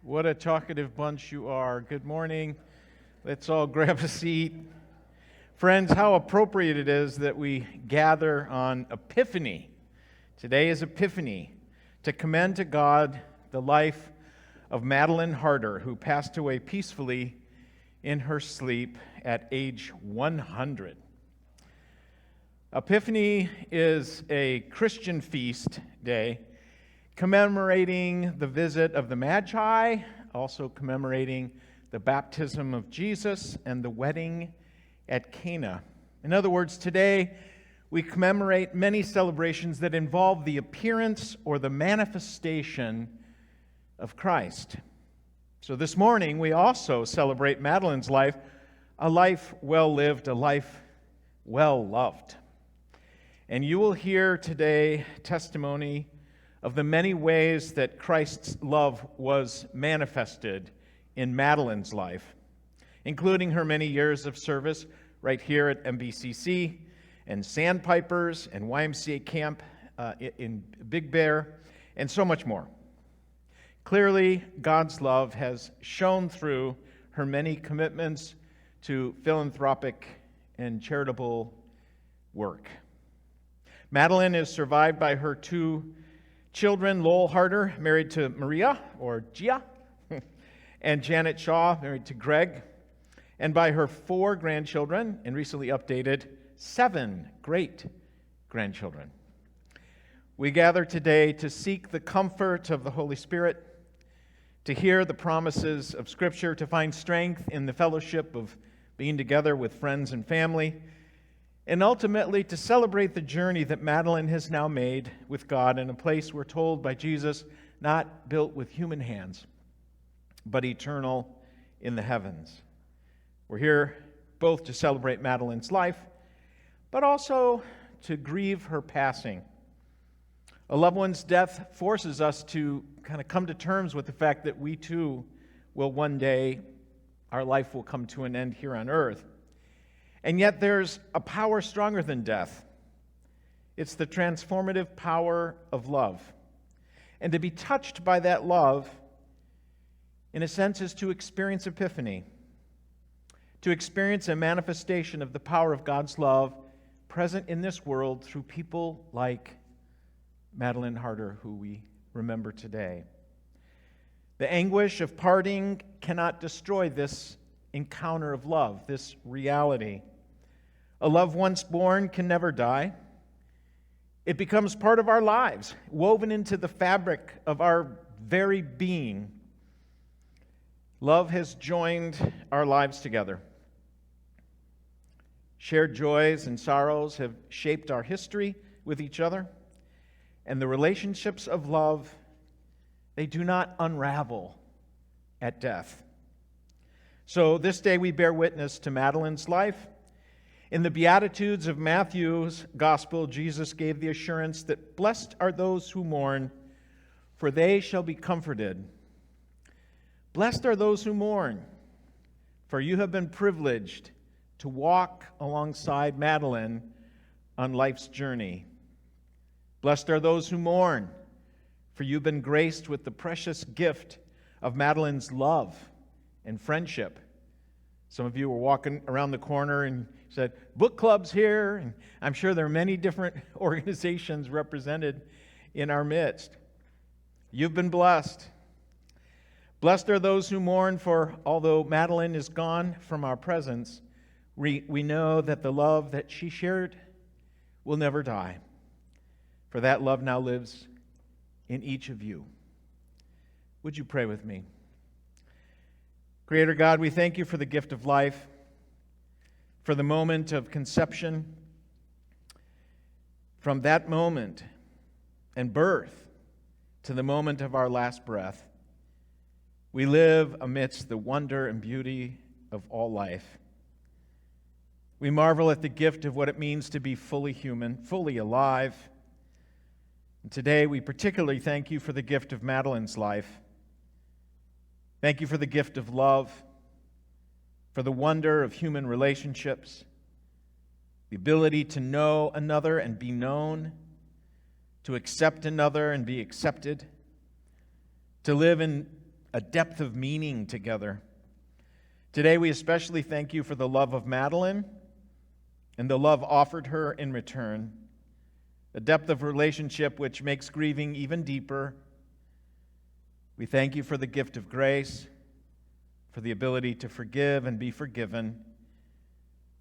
What a talkative bunch you are. Good morning. Let's all grab a seat. Friends, how appropriate it is that we gather on Epiphany. Today is Epiphany, to commend to God the life of Madelyn Harter, who passed away peacefully in her sleep at age 100. Epiphany is a Christian feast day commemorating the visit of the Magi, also commemorating the baptism of Jesus and the wedding at Cana. In other words, today we commemorate many celebrations that involve the appearance or the manifestation of Christ. So this morning we also celebrate Madelyn's life, a life well lived, a life well loved. And you will hear today testimony of the many ways that Christ's love was manifested in Madelyn's life, including her many years of service right here at MBCC and Sandpipers and YMCA Camp in Big Bear, and so much more. Clearly, God's love has shone through her many commitments to philanthropic and charitable work. Madelyn is survived by her two children, Lowell Harter, married to Maria, or Gia, and Janet Shaw, married to Greg, and by her 4 grandchildren, and recently updated, 7 great-grandchildren. We gather today to seek the comfort of the Holy Spirit, to hear the promises of Scripture, to find strength in the fellowship of being together with friends and family, and ultimately to celebrate the journey that Madelyn has now made with God in a place, we're told by Jesus, not built with human hands, but eternal in the heavens. We're here both to celebrate Madelyn's life, but also to grieve her passing. A loved one's death forces us to kind of come to terms with the fact that we too will one day, our life will come to an end here on earth. And yet there's a power stronger than death. It's the transformative power of love. And to be touched by that love, in a sense, is to experience Epiphany, to experience a manifestation of the power of God's love present in this world through people like Madelyn Harter, who we remember today. The anguish of parting cannot destroy this encounter of love, this reality. A love once born can never die. It becomes part of our lives, woven into the fabric of our very being. Love has joined our lives together. Shared joys and sorrows have shaped our history with each other, and the relationships of love, they do not unravel at death. So this day we bear witness to Madelyn's life. In the Beatitudes of Matthew's Gospel, Jesus gave the assurance that blessed are those who mourn, for they shall be comforted. Blessed are those who mourn, for you have been privileged to walk alongside Madelyn on life's journey. Blessed are those who mourn, for you've been graced with the precious gift of Madelyn's love and friendship. Some of you were walking around the corner and said, book club's here, and I'm sure there are many different organizations represented in our midst. You've been blessed. Blessed are those who mourn, for although Madelyn is gone from our presence, we know that the love that she shared will never die, for that love now lives in each of you. Would you pray with me? Creator God, we thank you for the gift of life, for the moment of conception. From that moment and birth to the moment of our last breath, we live amidst the wonder and beauty of all life. We marvel at the gift of what it means to be fully human, fully alive. And today we particularly thank you for the gift of Madelyn's life. Thank you for the gift of love, for the wonder of human relationships, the ability to know another and be known, to accept another and be accepted, to live in a depth of meaning together. Today we especially thank you for the love of Madelyn and the love offered her in return, a depth of relationship which makes grieving even deeper. We thank you for the gift of grace, for the ability to forgive and be forgiven,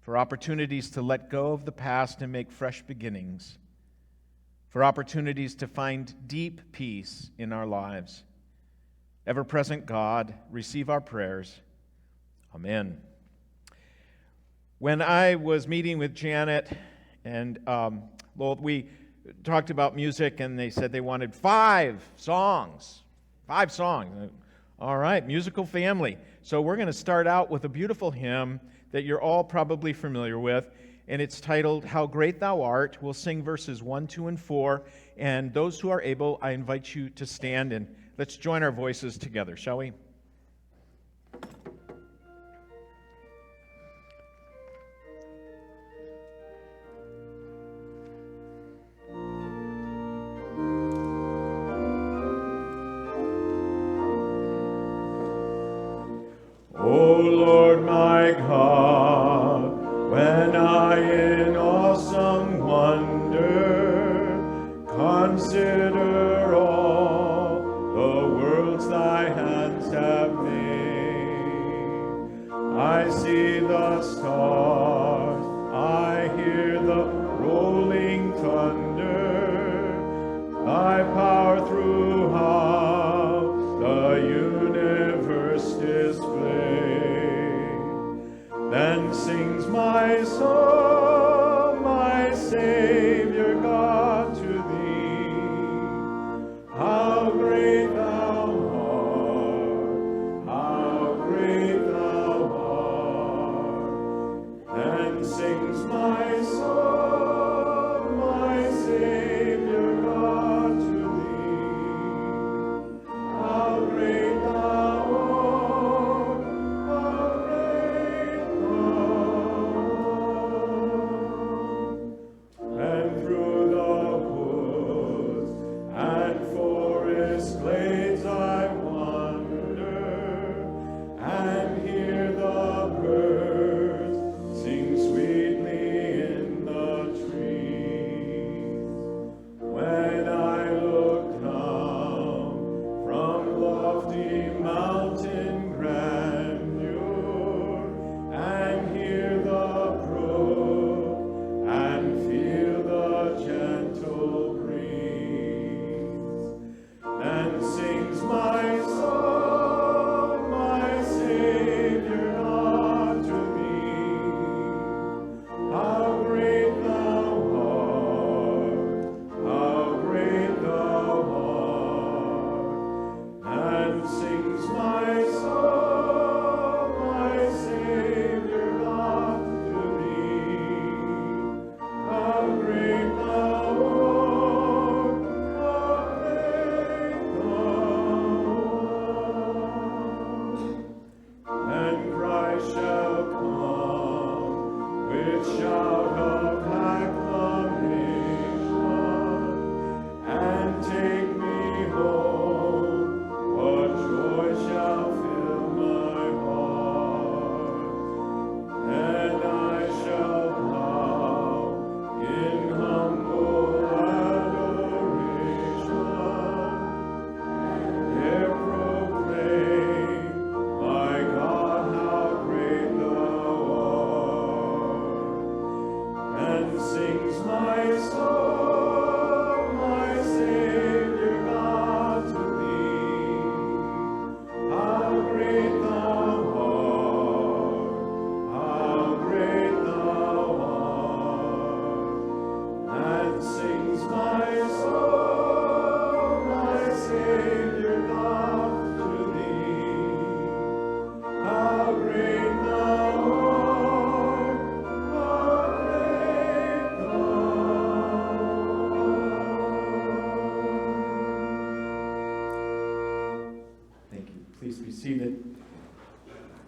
for opportunities to let go of the past and make fresh beginnings, for opportunities to find deep peace in our lives. Ever-present God, receive our prayers. Amen. When I was meeting with Janet and Lowell, we talked about music, and they said they wanted 5 songs. 5 songs. All right, musical family. So we're going to start out with a beautiful hymn that you're all probably familiar with, and it's titled, How Great Thou Art. We'll sing verses 1, 2, and 4, and those who are able, I invite you to stand, and let's join our voices together, shall we? O Lord my God, when I in awesome wonder consider all the worlds thy hands have made, I see the stars, I hear the rolling thunder, thy power throughout the universe displayed. Then sings my soul, my Savior God, to thee. How great thou art, how great thou art. Then sings my soul, my Savior God, to thee. How great thou art.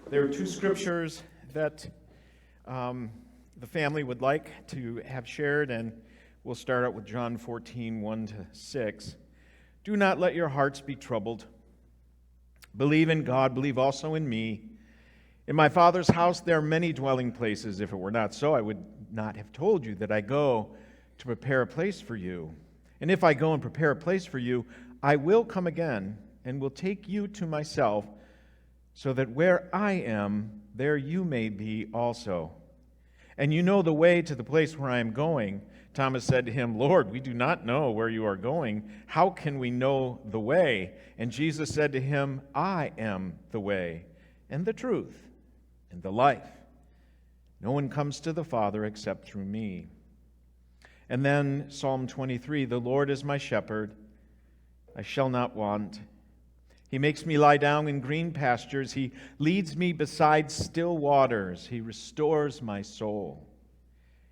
There are 2 scriptures that the family would like to have shared, and we'll start out with John 14, 1-6. Do not let your hearts be troubled. Believe in God, believe also in me. In my Father's house there are many dwelling places. If it were not so, I would not have told you that I go to prepare a place for you. And if I go and prepare a place for you, I will come again and will take you to myself, so that where I am, there you may be also. And you know the way to the place where I am going. Thomas said to him, Lord, we do not know where you are going. How can we know the way? And Jesus said to him, I am the way and the truth and the life. No one comes to the Father except through me. And then Psalm 23, the Lord is my shepherd, I shall not want. He makes me lie down in green pastures. He leads me beside still waters. He restores my soul.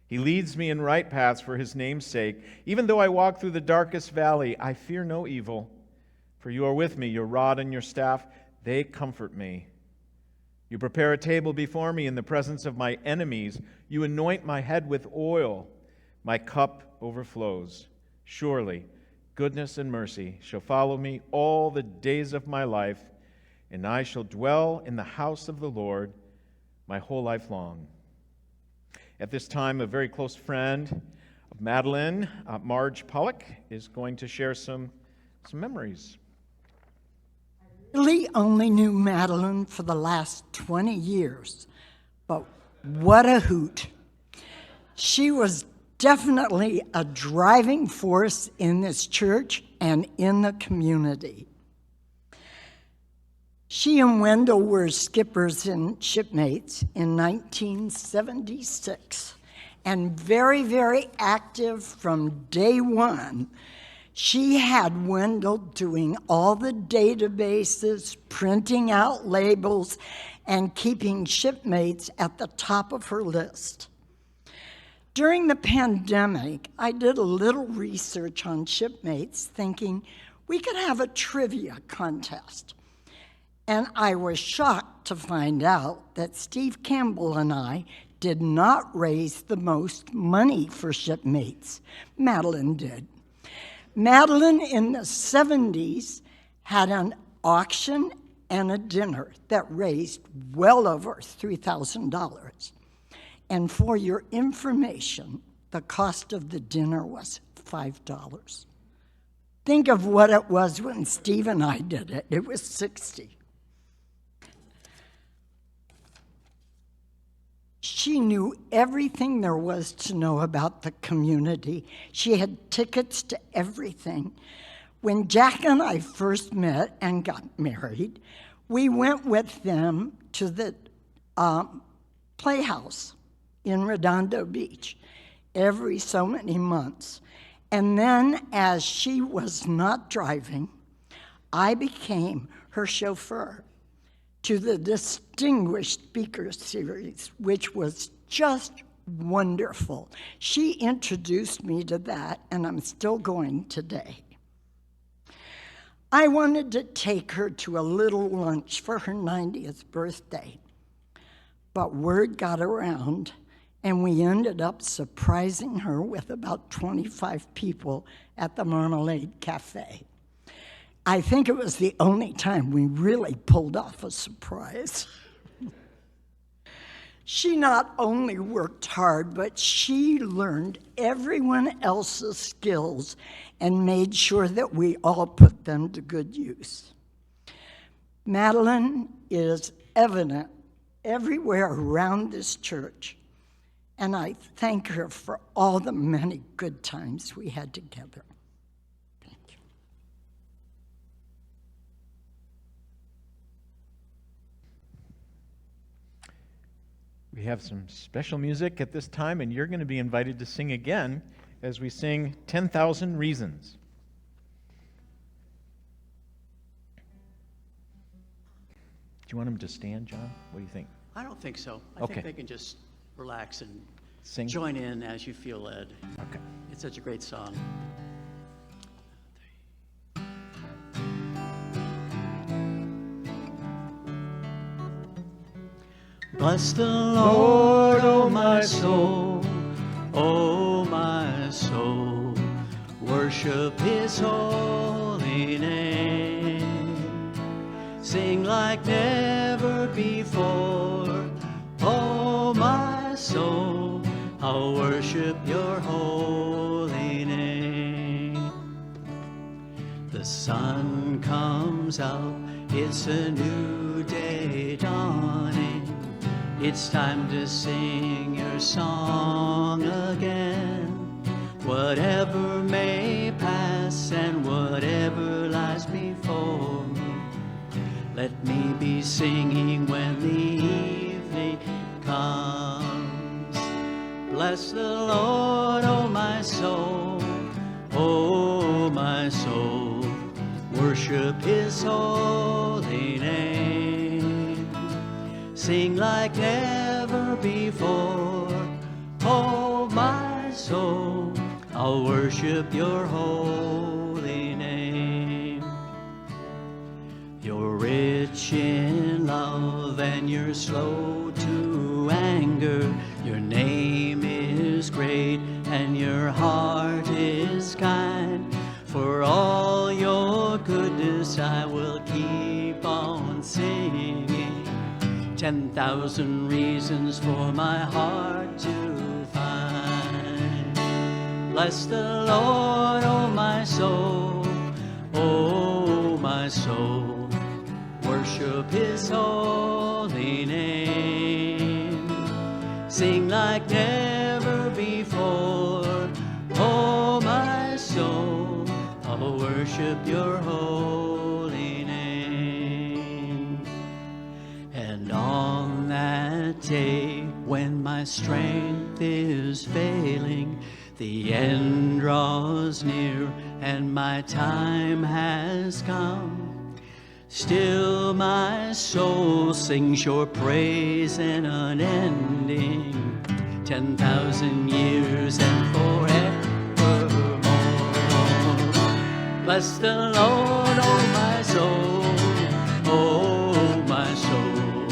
He leads me in right paths for his name's sake. Even though I walk through the darkest valley, I fear no evil, for you are with me. Your rod and your staff, they comfort me. You prepare a table before me in the presence of my enemies. You anoint my head with oil. My cup overflows. Surely goodness and mercy shall follow me all the days of my life, and I shall dwell in the house of the Lord my whole life long. At this time, a very close friend of Madelyn, Marge Pollock, is going to share some memories. I really only knew Madelyn for the last 20 years, but what a hoot. She was definitely a driving force in this church and in the community. She and Wendell were skippers and shipmates in 1976 and very, very active from day one. She had Wendell doing all the databases, printing out labels, and keeping shipmates at the top of her list. During the pandemic, I did a little research on shipmates, thinking we could have a trivia contest. And I was shocked to find out that Steve Campbell and I did not raise the most money for shipmates. Madelyn did. Madelyn in the 70s had an auction and a dinner that raised well over $3,000. And for your information, the cost of the dinner was $5. Think of what it was when Steve and I did it. It was $60. She knew everything there was to know about the community. She had tickets to everything. When Jack and I first met and got married, we went with them to the Playhouse in Redondo Beach every so many months. And then, as she was not driving, I became her chauffeur to the Distinguished Speaker Series, which was just wonderful. She introduced me to that, and I'm still going today. I wanted to take her to a little lunch for her 90th birthday, but word got around, and we ended up surprising her with about 25 people at the Marmalade Cafe. I think it was the only time we really pulled off a surprise. She not only worked hard, but she learned everyone else's skills and made sure that we all put them to good use. Madelyn is evident everywhere around this church, and I thank her for all the many good times we had together. We have some special music at this time, and you're going to be invited to sing again as we sing 10,000 Reasons. Do you want them to stand, John? What do you think? I don't think so. I Okay. think they can just relax and Sing? join in as you feel led. Okay. It's such a great song. Bless the Lord, O my soul, O my soul. Worship his holy name. Sing like never before. Oh, my soul, I'll worship your holy name. The sun comes out, it's a new day dawning. It's time to sing your song again. Whatever may pass and whatever lies before me, let me be singing when the evening comes. Bless the Lord, oh my soul, oh my soul, worship his holy name. Sing like never before, oh my soul, I'll worship your holy name. You're rich in love and you're slow to anger. Your name is great and your heart is kind. For all your goodness I will keep on singing. 10,000 reasons for my heart to find. Bless the Lord, oh my soul, oh my soul, worship his holy name. Sing like never before, oh my soul, I'll worship your holy name. And on that day when my strength is failing, the end draws near and my time has come, still my soul sings your praise in unending, 10,000 years and forevermore. Bless the Lord, oh my soul, oh my soul,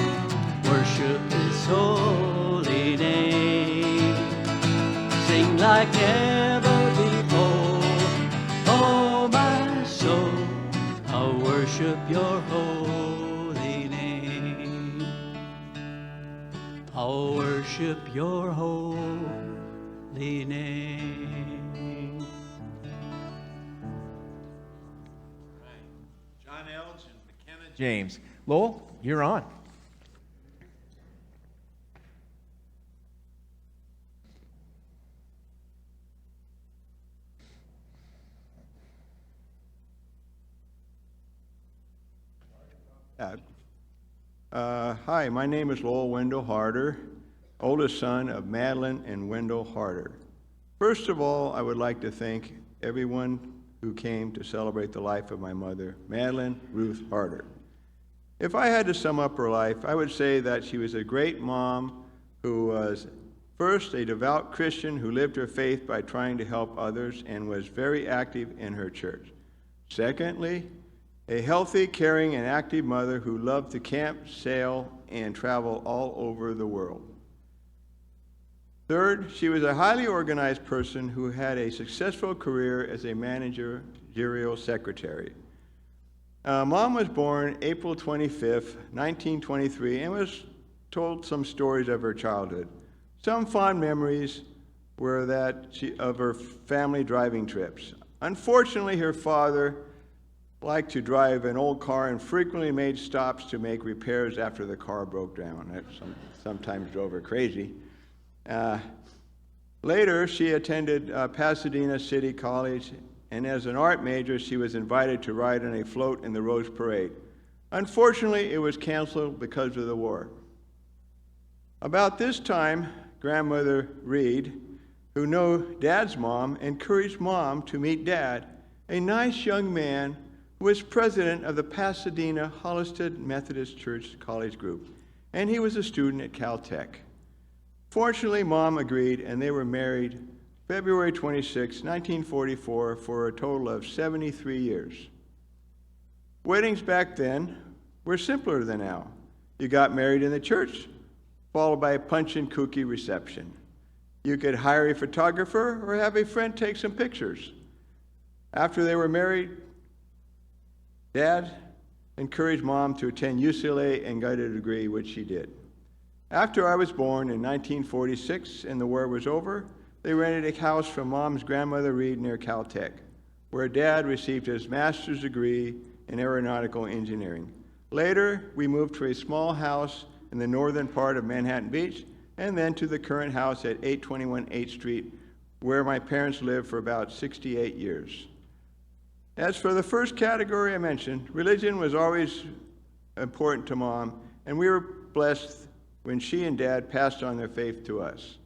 worship his holy name. Sing like never before, oh my soul, I'll worship your holy name. I'll worship your holy name. John Elge and McKenna James. Lowell, you're on. Hi, my name is Lowell Wendell Harter, oldest son of Madelyn and Wendell Harter. First of all, I would like to thank everyone who came to celebrate the life of my mother, Madelyn Ruth Harter. If I had to sum up her life, I would say that she was a great mom who was first a devout Christian who lived her faith by trying to help others and was very active in her church. Secondly, a healthy, caring, and active mother who loved to camp, sail, and travel all over the world. Third, she was a highly organized person who had a successful career as a managerial secretary. Mom was born April 25th, 1923, and was told some stories of her childhood. Some fond memories were of her family driving trips. Unfortunately, her father liked to drive an old car and frequently made stops to make repairs after the car broke down. That sometimes drove her crazy. Later, she attended Pasadena City College, and as an art major, she was invited to ride on a float in the Rose Parade. Unfortunately, it was canceled because of the war. About this time, grandmother Reed, who knew Dad's mom, encouraged Mom to meet Dad, a nice young man who was president of the Pasadena Holliston Methodist Church College Group, and he was a student at Caltech. Fortunately, Mom agreed, and they were married February 26, 1944, for a total of 73 years. Weddings back then were simpler than now. You got married in the church, followed by a punch and cookie reception. You could hire a photographer or have a friend take some pictures. After they were married, Dad encouraged Mom to attend UCLA and get a degree, which she did. After I was born in 1946 and the war was over, they rented a house from Mom's grandmother Reed near Caltech, where Dad received his master's degree in aeronautical engineering. Later, we moved to a small house in the northern part of Manhattan Beach, and then to the current house at 821 8th Street, where my parents lived for about 68 years. As for the first category I mentioned, religion was always important to Mom, and we were blessed when she and Dad passed on their faith to us.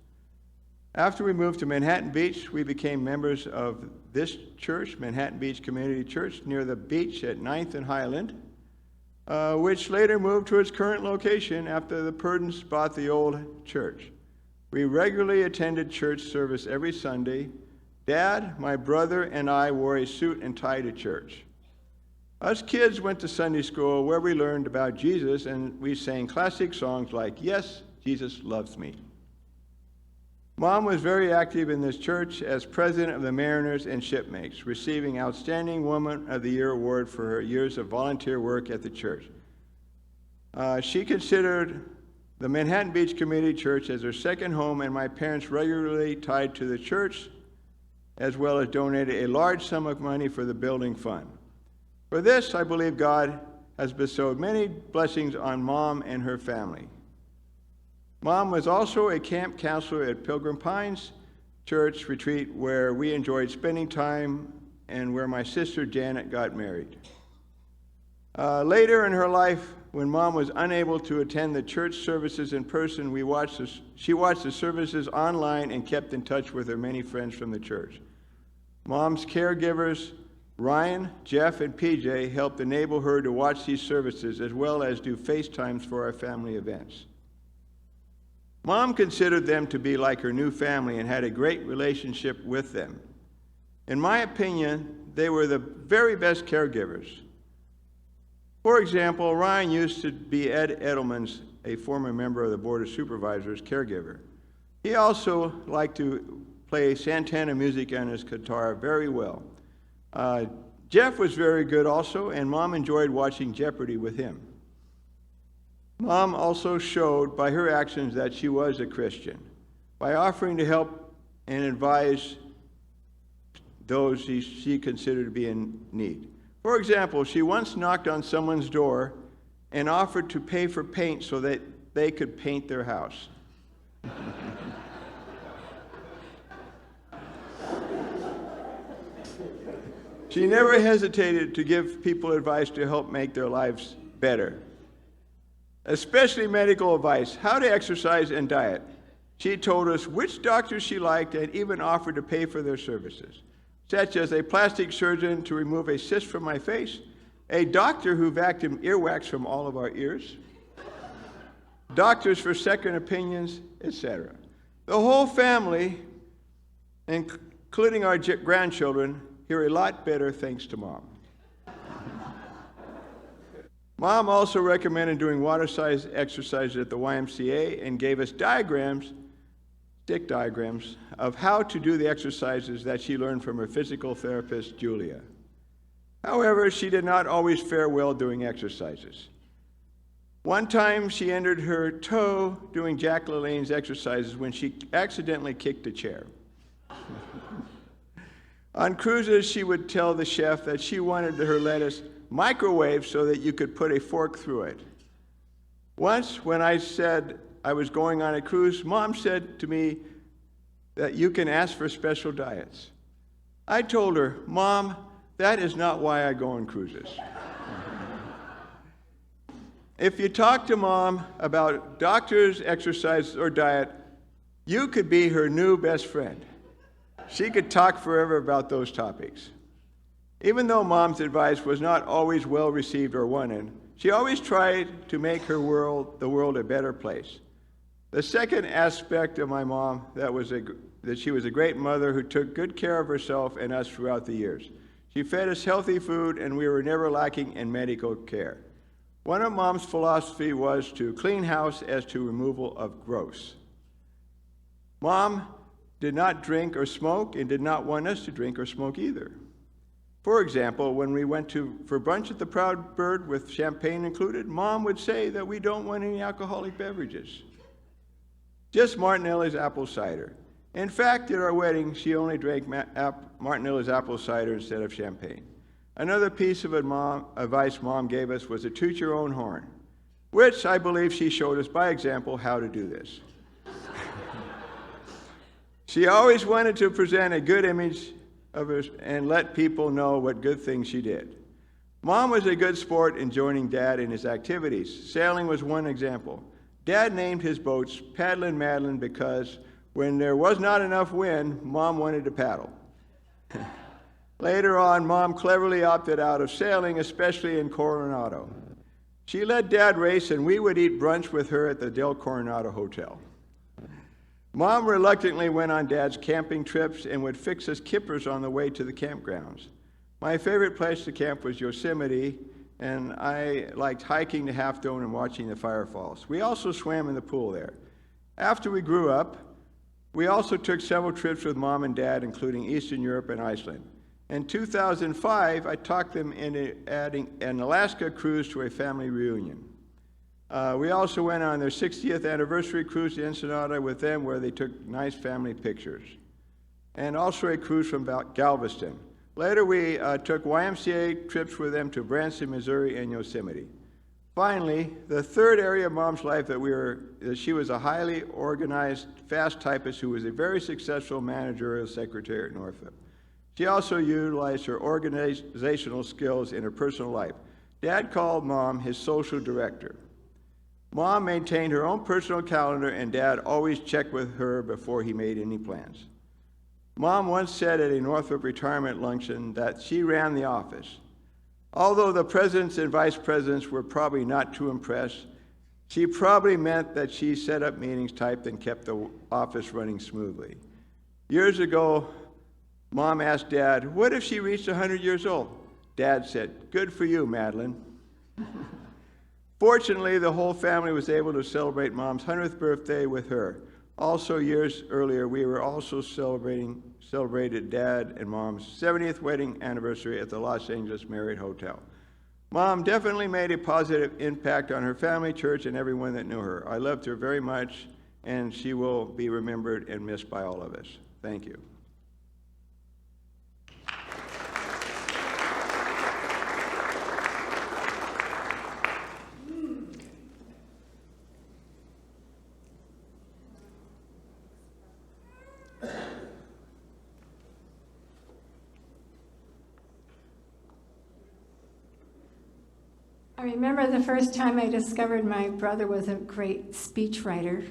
After we moved to Manhattan Beach, we became members of this church, Manhattan Beach Community Church, near the beach at 9th and Highland, which later moved to its current location after the Purdens bought the old church. We regularly attended church service every Sunday. Dad, my brother, and I wore a suit and tie to church. Us kids went to Sunday school where we learned about Jesus, and we sang classic songs like, "Yes, Jesus Loves Me." Mom was very active in this church as president of the Mariners and Shipmates, receiving Outstanding Woman of the Year award for her years of volunteer work at the church. She considered the Manhattan Beach Community Church as her second home, and my parents regularly tied to the church, as well as donated a large sum of money for the building fund. For this, I believe God has bestowed many blessings on Mom and her family. Mom was also a camp counselor at Pilgrim Pines Church Retreat, where we enjoyed spending time and where my sister Janet got married. Later in her life, when Mom was unable to attend the church services in person, she watched the services online and kept in touch with her many friends from the church. Mom's caregivers, Ryan, Jeff, and PJ, helped enable her to watch these services as well as do FaceTimes for our family events. Mom considered them to be like her new family and had a great relationship with them. In my opinion, they were the very best caregivers. For example, Ryan used to be Ed Edelman's, a former member of the Board of Supervisors, caregiver. He also liked to play Santana music on his guitar very well. Jeff was very good also, and Mom enjoyed watching Jeopardy with him. Mom also showed by her actions that she was a Christian, by offering to help and advise those she considered to be in need. For example, she once knocked on someone's door and offered to pay for paint so that they could paint their house. She never hesitated to give people advice to help make their lives better, especially medical advice, how to exercise and diet. She told us which doctors she liked and even offered to pay for their services, such as a plastic surgeon to remove a cyst from my face, a doctor who vacuumed earwax from all of our ears, doctors for second opinions, etc. The whole family, including our grandchildren, hear a lot better thanks to Mom. Mom also recommended doing water-sized exercises at the YMCA and gave us diagrams, stick diagrams, of how to do the exercises that she learned from her physical therapist, Julia. However, she did not always fare well doing exercises. One time, she injured her toe doing Jack LaLanne's exercises when she accidentally kicked a chair. On cruises, she would tell the chef that she wanted her lettuce microwaved so that you could put a fork through it. Once, when I said I was going on a cruise, Mom said to me that you can ask for special diets. I told her, Mom, that is not why I go on cruises. If you talk to Mom about doctors, exercise, or diet, you could be her new best friend. She could talk forever about those topics. Even though Mom's advice was not always well received or wanted, she always tried to make the world a better place. The second aspect of my mom that she was a great mother who took good care of herself and us throughout the years. She fed us healthy food, and we were never lacking in medical care. One of Mom's philosophy was to clean house as to removal of gross. Mom did not drink or smoke and did not want us to drink or smoke either. For example, when we went for brunch at the Proud Bird with champagne included, Mom would say that we don't want any alcoholic beverages. Just Martinelli's apple cider. In fact, at our wedding, she only drank Martinelli's apple cider instead of champagne. Another piece of advice Mom gave us was to toot your own horn, which I believe she showed us by example how to do this. She always wanted to present a good image of us and let people know what good things she did. Mom was a good sport in joining Dad in his activities. Sailing was one example. Dad named his boats Paddlin' Madelyn because when there was not enough wind, Mom wanted to paddle. Later on, Mom cleverly opted out of sailing, especially in Coronado. She let Dad race, and we would eat brunch with her at the Del Coronado Hotel. Mom reluctantly went on Dad's camping trips and would fix us kippers on the way to the campgrounds. My favorite place to camp was Yosemite, and I liked hiking to Half Dome and watching the firefalls. We also swam in the pool there. After we grew up, we also took several trips with Mom and Dad, including Eastern Europe and Iceland. In 2005, I talked them into adding an Alaska cruise to a family reunion. We also went on their 60th anniversary cruise to Ensenada with them, where they took nice family pictures. And also a cruise from Galveston. Later, we took YMCA trips with them to Branson, Missouri, and Yosemite. Finally, the third area of Mom's life that she was a highly organized, fast typist who was a very successful managerial secretary at Northrop. She also utilized her organizational skills in her personal life. Dad called Mom his social director. Mom maintained her own personal calendar, and Dad always checked with her before he made any plans. Mom once said at a Northrop retirement luncheon that she ran the office. Although the presidents and vice presidents were probably not too impressed, she probably meant that she set up meetings, typed, and kept the office running smoothly. Years ago, Mom asked Dad, what if she reached 100 years old? Dad said, good for you, Madelyn. Fortunately, the whole family was able to celebrate Mom's 100th birthday with her. Also, years earlier, we were also celebrated Dad and Mom's 70th wedding anniversary at the Los Angeles Marriott Hotel. Mom definitely made a positive impact on her family, church, and everyone that knew her. I loved her very much, and she will be remembered and missed by all of us. Thank you. I remember the first time I discovered my brother was a great speechwriter,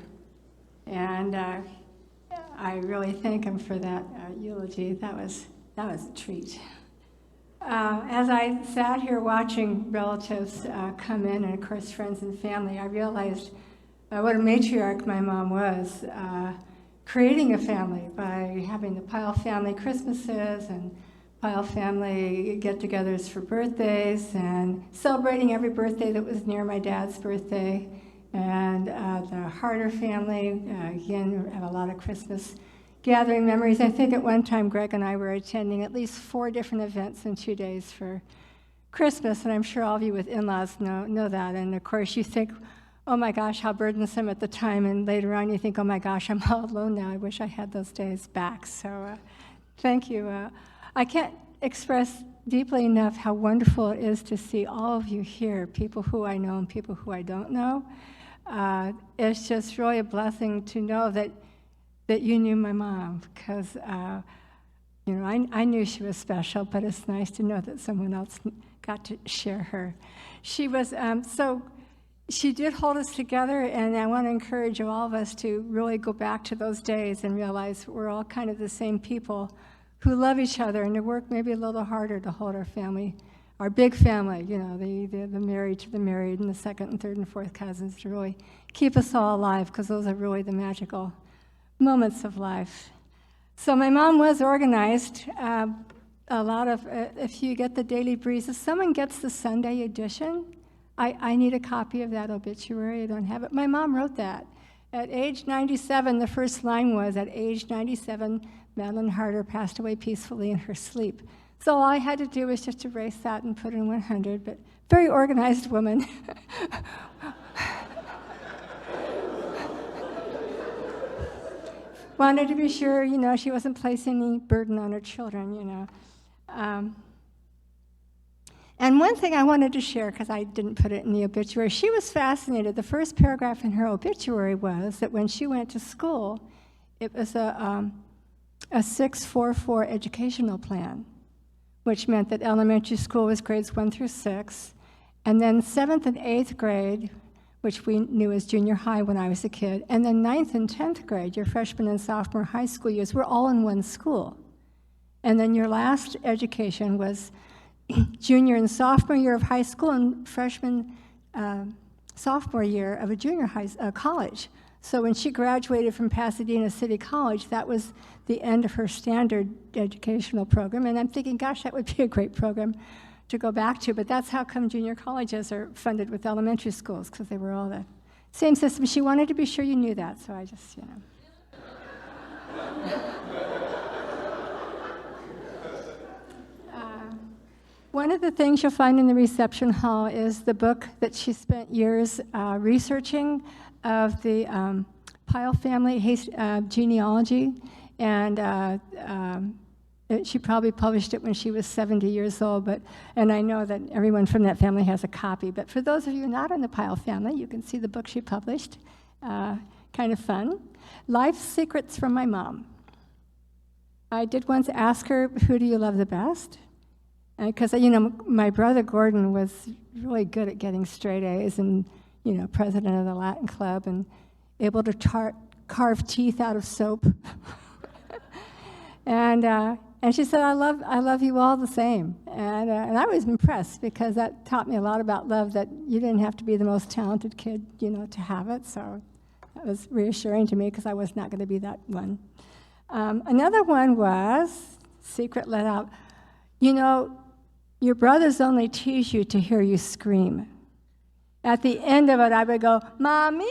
and I really thank him for that eulogy. That was a treat. As I sat here watching relatives come in, and of course friends and family, I realized what a matriarch my mom was, creating a family by having the Pyle family Christmases and Pyle family get-togethers for birthdays, and celebrating every birthday that was near my dad's birthday. And the Harter family, again, we have a lot of Christmas gathering memories. I think at one time Greg and I were attending at least 4 different events in 2 days for Christmas, and I'm sure all of you with in-laws know that. And of course you think, oh my gosh, how burdensome at the time, and later on you think, oh my gosh, I'm all alone now. I wish I had those days back. So thank you. I can't express deeply enough how wonderful it is to see all of you here, people who I know and people who I don't know. It's just really a blessing to know that you knew my mom, because you know, I knew she was special, but it's nice to know that someone else got to share her. She was she did hold us together, and I want to encourage all of us to really go back to those days and realize we're all kind of the same people who love each other, and to work maybe a little harder to hold our family, our big family, you know, the married to the married, and the second and third and fourth cousins, to really keep us all alive, because those are really the magical moments of life. So my mom was organized. A lot of, if you get the Daily Breeze, if someone gets the Sunday edition, I need a copy of that obituary. I don't have it. My mom wrote that. At age 97, the first line was, at age 97, Madelyn Harter passed away peacefully in her sleep. So all I had to do was just erase that and put in 100, but very organized woman. Wanted to be sure, she wasn't placing any burden on her children, And one thing I wanted to share, because I didn't put it in the obituary, she was fascinated. The first paragraph in her obituary was that when she went to school, it was a 6-4-4 educational plan, which meant that elementary school was grades 1 through 6, and then 7th and 8th grade, which we knew as junior high when I was a kid, and then 9th and 10th grade, your freshman and sophomore high school years, were all in one school. And then your last education was junior and sophomore year of high school and freshman, sophomore year of a junior high college. So when she graduated from Pasadena City College, that was the end of her standard educational program. And I'm thinking, gosh, that would be a great program to go back to. But that's how come junior colleges are funded with elementary schools, because they were all the same system. She wanted to be sure you knew that, so I just, One of the things you'll find in the reception hall is the book that she spent years researching of the Pyle family genealogy, and she probably published it when she was 70 years old, and I know that everyone from that family has a copy. But for those of you not in the Pyle family, you can see the book she published. Kind of fun. Life Secrets from My Mom. I did once ask her, who do you love the best? Because, my brother Gordon was really good at getting straight A's and, president of the Latin Club and able to carve teeth out of soap. And she said, I love you all the same. And I was impressed, because that taught me a lot about love, that you didn't have to be the most talented kid, to have it. So that was reassuring to me, because I was not going to be that one. Another one was, secret let out, your brothers only tease you to hear you scream. At the end of it, I would go, Mommy!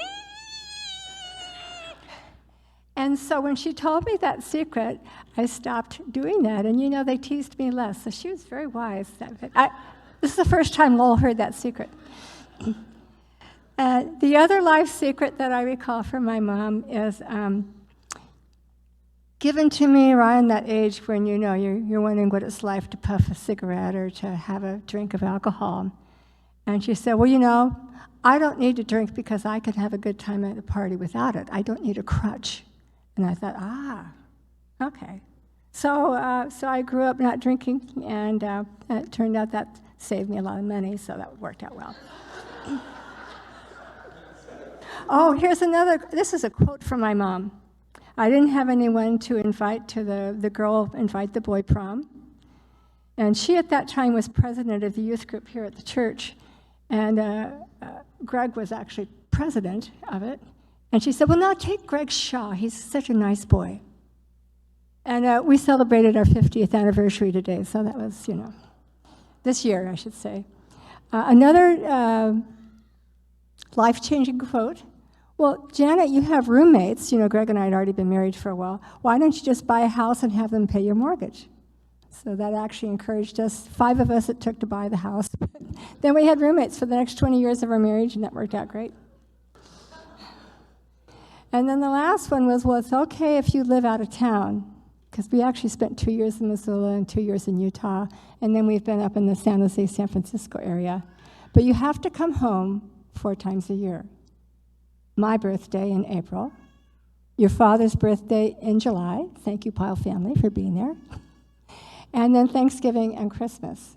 And so when she told me that secret, I stopped doing that. And they teased me less. So she was very wise. This is the first time Lowell heard that secret. The other life secret that I recall from my mom is given to me around that age when you're wondering what it's like to puff a cigarette or to have a drink of alcohol. And she said, well, I don't need to drink because I can have a good time at a party without it. I don't need a crutch. And I thought, okay. So I grew up not drinking, and it turned out that saved me a lot of money, so that worked out well. Oh, here's another. This is a quote from my mom. I didn't have anyone to invite to invite the boy prom. And she at that time was president of the youth group here at the church. And Greg was actually president of it. And she said, well, now take Greg Shaw. He's such a nice boy. And we celebrated our 50th anniversary today. So that was, this year, I should say. Another life-changing quote. Well, Janet, you have roommates. Greg and I had already been married for a while. Why don't you just buy a house and have them pay your mortgage? So that actually encouraged us. 5 of us it took to buy the house. Then we had roommates for the next 20 years of our marriage, and that worked out great. And then the last one was, well, it's okay if you live out of town, because we actually spent 2 years in Missoula and 2 years in Utah, and then we've been up in the San Jose, San Francisco area. But you have to come home 4 times a year. My birthday in April, your father's birthday in July. Thank you, Pyle family, for being there. And then Thanksgiving and Christmas.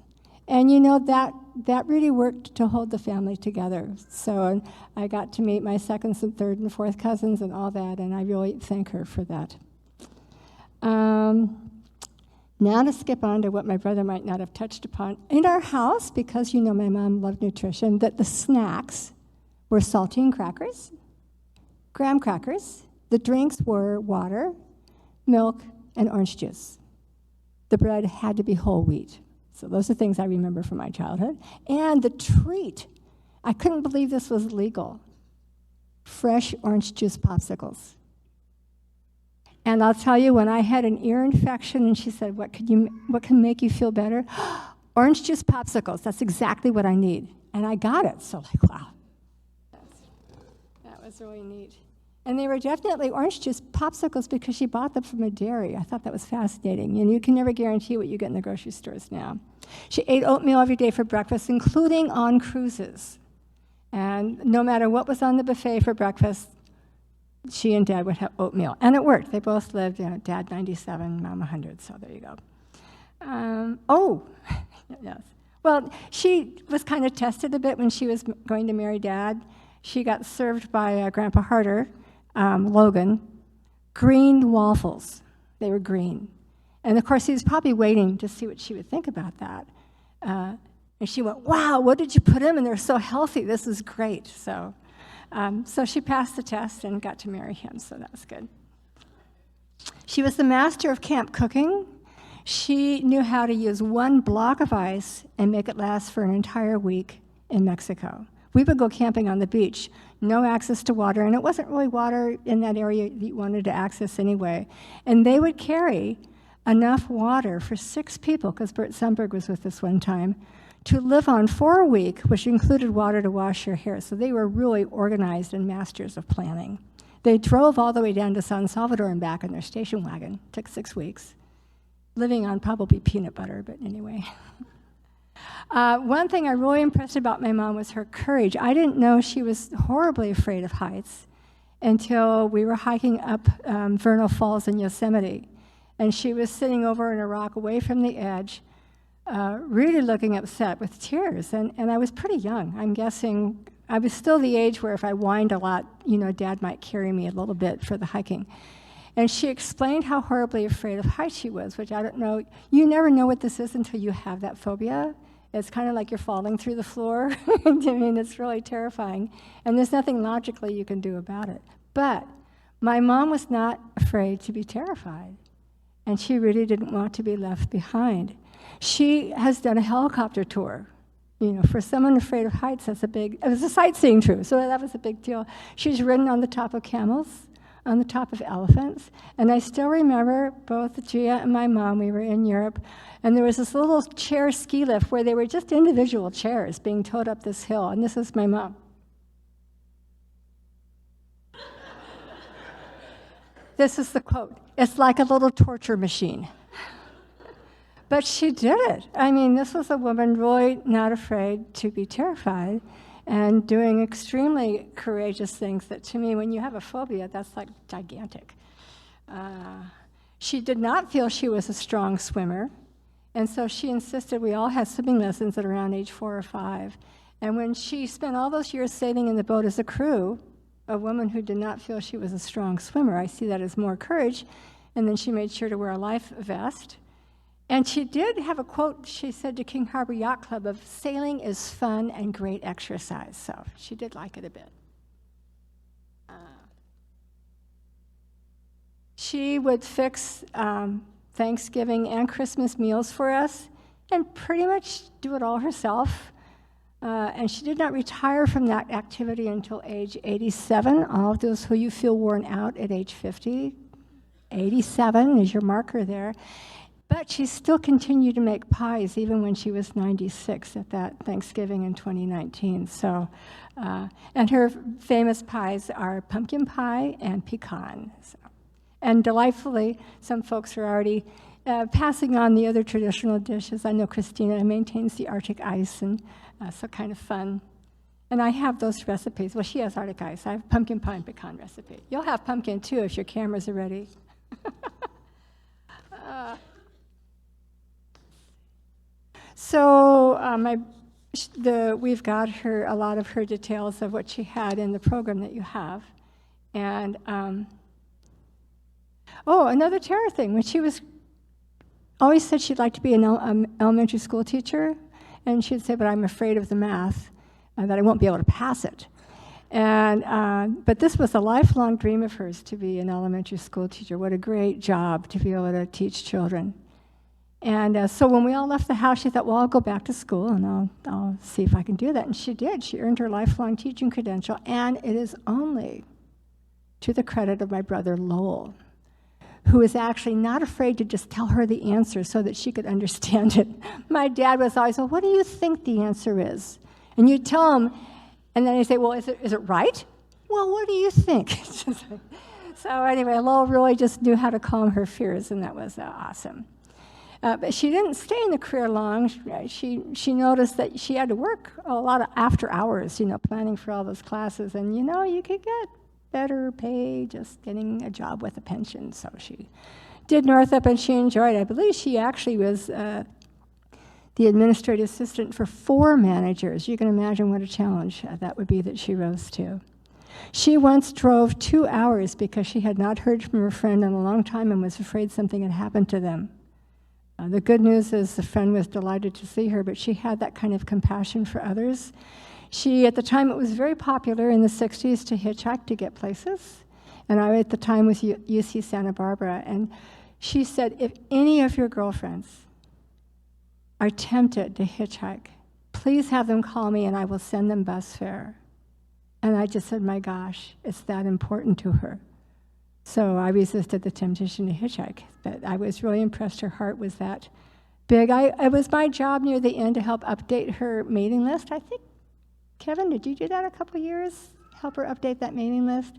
And that really worked to hold the family together. So I got to meet my second and third and fourth cousins and all that, and I really thank her for that. Now to skip on to what my brother might not have touched upon. In our house, because my mom loved nutrition, that the snacks were saltine crackers, graham crackers. The drinks were water, milk, and orange juice. The bread had to be whole wheat. So those are things I remember from my childhood. And the treat, I couldn't believe this was legal. Fresh orange juice popsicles. And I'll tell you, when I had an ear infection, and she said, what can make you feel better? Orange juice popsicles, that's exactly what I need. And I got it, so like, wow. That was really neat. And they were definitely orange juice popsicles because she bought them from a dairy. I thought that was fascinating. And you can never guarantee what you get in the grocery stores now. She ate oatmeal every day for breakfast, including on cruises. And no matter what was on the buffet for breakfast, she and Dad would have oatmeal. And it worked. They both lived, Dad 97, Mom 100, so there you go. Yes. Well, she was kind of tested a bit when she was going to marry Dad. She got served by Grandpa Harter, Logan, green waffles. They were green. And of course, he was probably waiting to see what she would think about that. And she went, wow, what did you put in? And they're so healthy. This is great. So she passed the test and got to marry him, so that was good. She was the master of camp cooking. She knew how to use one block of ice and make it last for an entire week in Mexico. We would go camping on the beach, no access to water, and it wasn't really water in that area that you wanted to access anyway. And they would carry enough water for 6 people, because Bert Sundberg was with us one time, to live on for a week, which included water to wash your hair. So they were really organized and masters of planning. They drove all the way down to San Salvador and back in their station wagon. Took 6 weeks, living on probably peanut butter, but anyway. One thing I really impressed about my mom was her courage. I didn't know she was horribly afraid of heights until we were hiking up Vernal Falls in Yosemite. And she was sitting over in a rock away from the edge, really looking upset with tears. And I was pretty young. I'm guessing I was still the age where if I whined a lot, Dad might carry me a little bit for the hiking. And she explained how horribly afraid of heights she was, which I don't know. You never know what this is until you have that phobia. It's kind of like you're falling through the floor. I mean, it's really terrifying. And there's nothing logically you can do about it. But my mom was not afraid to be terrified. And she really didn't want to be left behind. She has done a helicopter tour. For someone afraid of heights, it was a sightseeing tour, so that was a big deal. She's ridden on the top of camels, on the top of elephants. And I still remember both Gia and my mom, we were in Europe, and there was this little chair ski lift where they were just individual chairs being towed up this hill, and this is my mom. This is the quote, "It's like a little torture machine." But she did it. I mean, this was a woman really not afraid to be terrified and doing extremely courageous things that, to me, when you have a phobia, that's like gigantic. She did not feel she was a strong swimmer, and so she insisted we all had swimming lessons at around age 4 or 5. And when she spent all those years sailing in the boat as a crew, a woman who did not feel she was a strong swimmer, I see that as more courage. And then she made sure to wear a life vest. And she did have a quote, she said to King Harbor Yacht Club, of sailing is fun and great exercise. So she did like it a bit. She would fix Thanksgiving and Christmas meals for us and pretty much do it all herself. And she did not retire from that activity until age 87. All of those who you feel worn out at age 50, 87 is your marker there. But she still continued to make pies even when she was 96 at that Thanksgiving in 2019. So, and her famous pies are pumpkin pie and pecan. So. And delightfully, some folks are already passing on the other traditional dishes. I know Christina maintains the Arctic ice, and so kind of fun. And I have those recipes. Well, she has Arctic ice. I have pumpkin pie and pecan recipe. You'll have pumpkin too if your cameras are ready. We've got a lot of her details of what she had in the program that you have. And, another terror thing. When she always said she'd like to be an elementary school teacher, and she'd say, but I'm afraid of the math, that I won't be able to pass it. But this was a lifelong dream of hers, to be an elementary school teacher. What a great job to be able to teach children. And so when we all left the house, she thought, well, I'll go back to school and I'll see if I can do that. And she did. She earned her lifelong teaching credential, and it is only to the credit of my brother Lowell, who was actually not afraid to just tell her the answer so that she could understand it. My dad was always, well, what do you think the answer is? And you tell him, and then he'd say, well, is it right? Well, what do you think? So anyway, Lowell really just knew how to calm her fears, and that was awesome. But she didn't stay in the career long. She noticed that she had to work a lot of after hours, planning for all those classes. And, you could get better pay just getting a job with a pension. So she did Northup, and she enjoyed it. I believe she actually was the administrative assistant for 4 managers. You can imagine what a challenge that would be that she rose to. She once drove 2 hours because she had not heard from her friend in a long time and was afraid something had happened to them. The good news is the friend was delighted to see her, but she had that kind of compassion for others. At the time, it was very popular in the 60s to hitchhike to get places. And I, at the time, was UC Santa Barbara. And she said, if any of your girlfriends are tempted to hitchhike, please have them call me and I will send them bus fare. And I just said, my gosh, it's that important to her. So I resisted the temptation to hitchhike, but I was really impressed. Her heart was that big. It was my job near the end to help update her mailing list. I think, Kevin, did you do that a couple of years? Help her update that mailing list?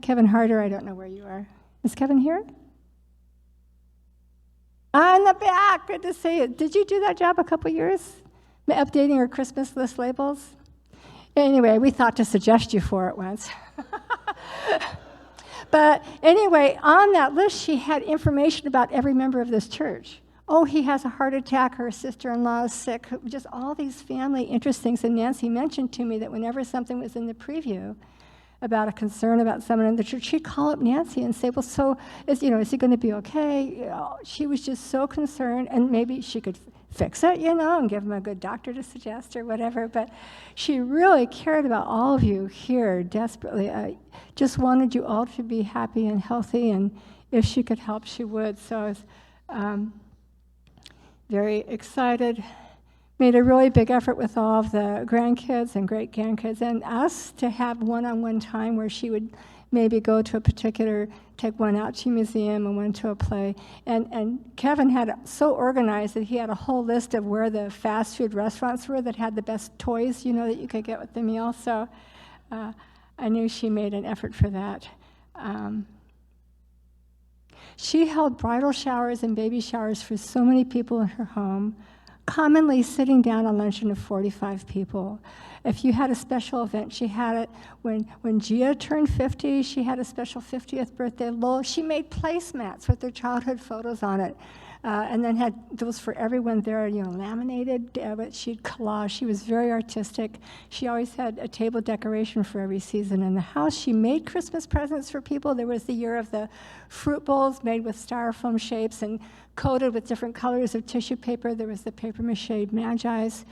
Kevin Harter, I don't know where you are. Is Kevin here? In the back, good to see you. Did you do that job a couple of years? Updating her Christmas list labels? Anyway, we thought to suggest you for it once. But anyway, on that list, she had information about every member of this church. Oh, he has a heart attack, her sister-in-law is sick, just all these family interest things. And Nancy mentioned to me that whenever something was in the preview about a concern about someone in the church, she'd call up Nancy and say, well, so, is he going to be okay? She was just so concerned, and maybe she could fix it, and give him a good doctor to suggest or whatever. But she really cared about all of you here desperately. Just wanted you all to be happy and healthy, and if she could help, she would. So I was very excited. Made a really big effort with all of the grandkids and great-grandkids and us to have one-on-one time where she would maybe go to a particular, take one out to a museum and one to a play. And Kevin had it so organized that he had a whole list of where the fast food restaurants were that had the best toys, that you could get with the meal. So I knew she made an effort for that. She held bridal showers and baby showers for so many people in her home, commonly sitting down a luncheon of 45 people. If you had a special event, she had it. When Gia turned 50, she had a special 50th birthday. She made placemats with their childhood photos on it, and then had those for everyone there, laminated. But she'd collage. She was very artistic. She always had a table decoration for every season in the house. She made Christmas presents for people. There was the year of the fruit bowls made with styrofoam shapes and coated with different colors of tissue paper. There was the papier-mâché Magi's.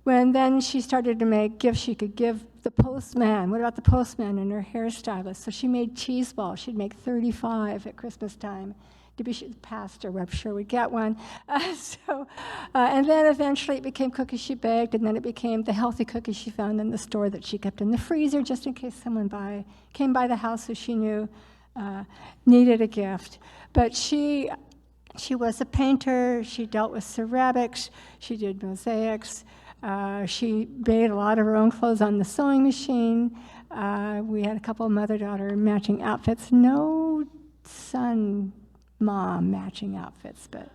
When then she started to make gifts she could give the postman. What about the postman and her hairstylist? So she made cheese balls. She'd make 35 at Christmas time. To be sure, the pastor, I'm sure would get one. And then eventually it became cookies she baked, and then it became the healthy cookies she found in the store that she kept in the freezer just in case someone came by the house who she knew needed a gift. But she was a painter. She dealt with ceramics. She did mosaics. She made a lot of her own clothes on the sewing machine. We had a couple of mother-daughter matching outfits. No son-mom matching outfits, but,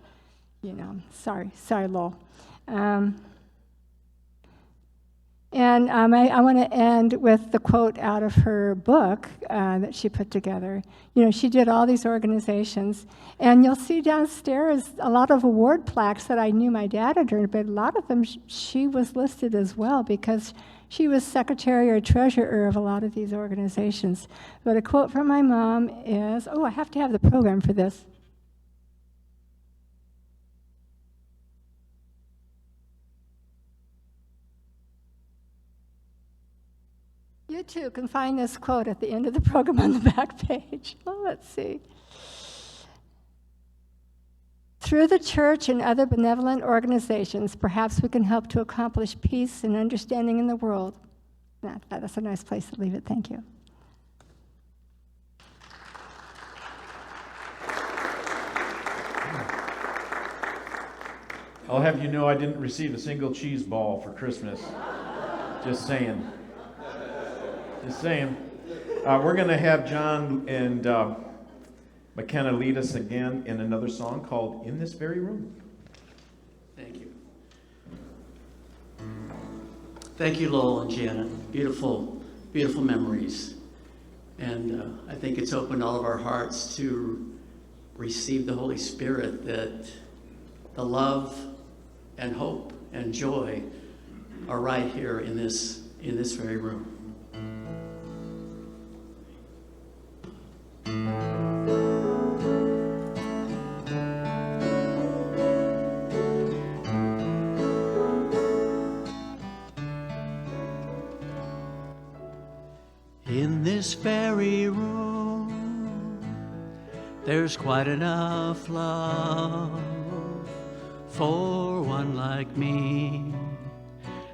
sorry, Lowell. And I want to end with the quote out of her book that she put together. She did all these organizations, and you'll see downstairs a lot of award plaques that I knew my dad had earned, but a lot of them she was listed as well because she was secretary or treasurer of a lot of these organizations. But a quote from my mom is, I have to have the program for this. You too can find this quote at the end of the program on the back page. Let's see. Through the church and other benevolent organizations, perhaps we can help to accomplish peace and understanding in the world. That's a nice place to leave it. Thank you. I'll have you know I didn't receive a single cheese ball for Christmas. Just saying. Just saying. We're going to have John and McKenna lead us again in another song called In This Very Room. Thank you. Thank you, Lowell and Janet. Beautiful, beautiful memories. And I think it's opened all of our hearts to receive the Holy Spirit, that the love and hope and joy are right here in this very room. In this very room, there's quite enough love for one like me.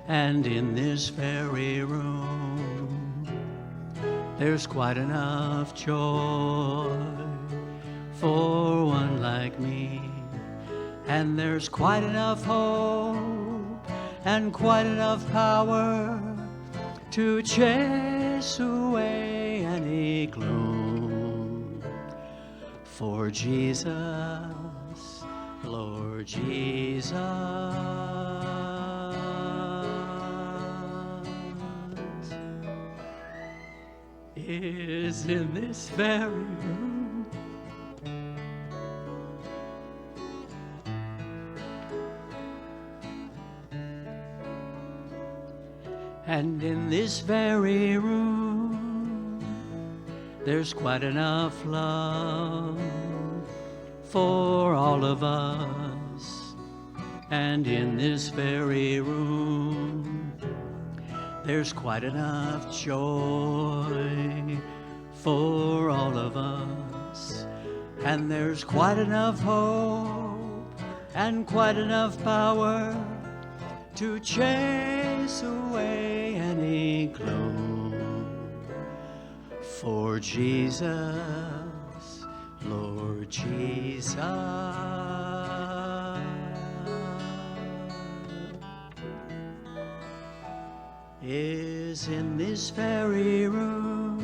And in this very room, there's quite enough joy for one like me. And there's quite enough hope and quite enough power to chase away any gloom. For Jesus, Lord Jesus, is in this very room. And in this very room, there's quite enough love for all of us. And in this very room, there's quite enough joy for all of us. And there's quite enough hope and quite enough power to chase away any gloom. For Jesus, Lord Jesus, is in this very room.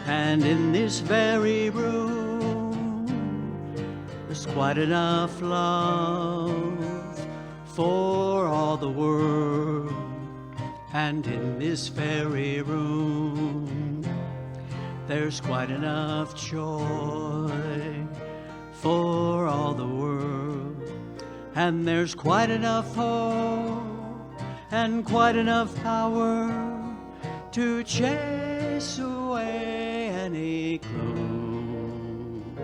And in this very room, there's quite enough love for all the world. And in this very room, there's quite enough joy for all the world. And there's quite enough hope and quite enough power to chase away any gloom.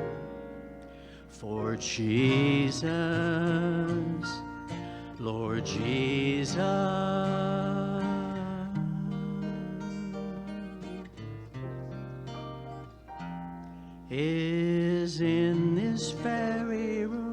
For Jesus, Lord Jesus, is in this very room.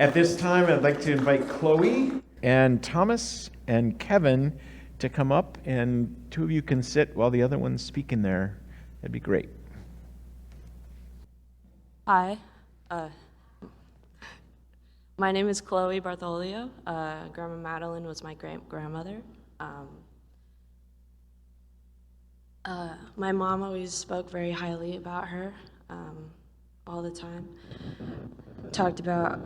At this time, I'd like to invite Chloe and Thomas and Kevin to come up, and two of you can sit while the other one's speaking there. That'd be great. Hi, my name is Chloe Bartholio. Grandma Madelyn was my grandmother. My mom always spoke very highly about her all the time. Talked about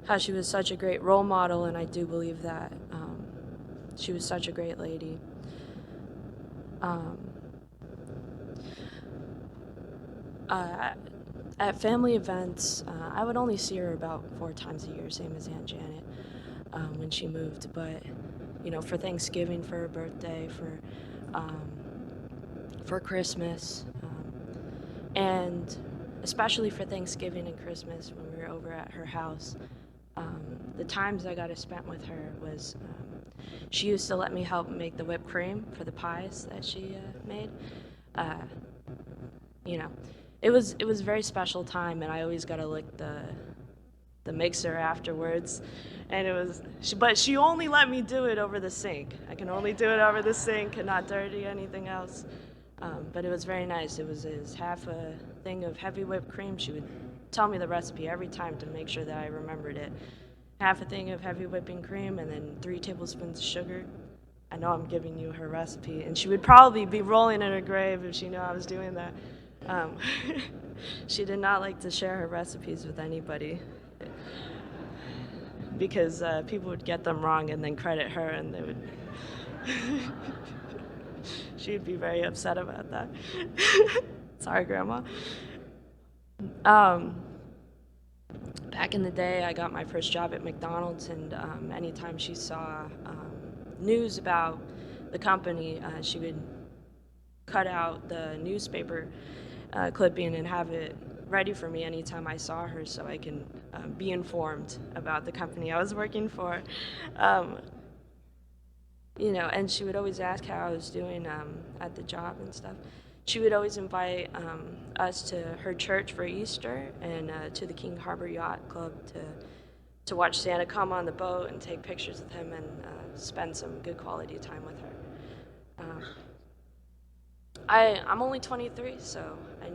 how she was such a great role model, and I do believe that she was such a great lady. At family events, I would only see her about 4 times a year, same as Aunt Janet, when she moved. But, you know, for Thanksgiving, for her birthday, for Christmas, and especially for Thanksgiving and Christmas when we were over at her house, The times I got to spend with her was, she used to let me help make the whipped cream for the pies that she made. You know, it was a very special time, and I always got to lick the mixer afterwards. And but she only let me do it over the sink. I can only do it over the sink and not dirty anything else. But it was very nice. It was half a thing of heavy whipped cream. She would tell me the recipe every time to make sure that I remembered it. Half a thing of heavy whipping cream and then 3 tablespoons of sugar. I know I'm giving you her recipe. And she would probably be rolling in her grave if she knew I was doing that. She did not like to share her recipes with anybody because people would get them wrong and then credit her, and they would she would be very upset about that. Sorry, Grandma. Back in the day, I got my first job at McDonald's, and anytime she saw news about the company, she would cut out the newspaper clipping and have it ready for me anytime I saw her, so I can be informed about the company I was working for. You know, and she would always ask how I was doing at the job and stuff. She would always invite us to her church for Easter and to the King Harbor Yacht Club to watch Santa come on the boat and take pictures with him and spend some good quality time with her. I'm only 23, so I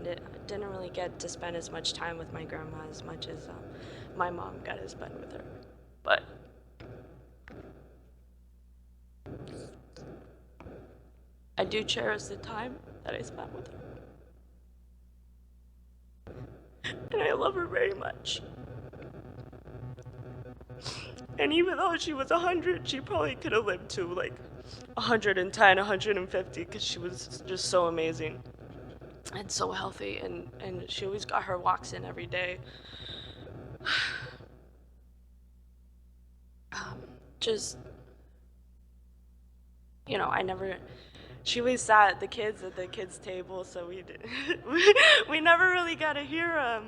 didn't really get to spend as much time with my grandma as much as my mom got to spend with her. But I do cherish the time that I spent with her. And I love her very much. And even though she was 100, she probably could have lived to like 110, 150, because she was just so amazing and so healthy, and she always got her walks in every day. Just, you know, she always sat at the kids' table, so we never really got to hear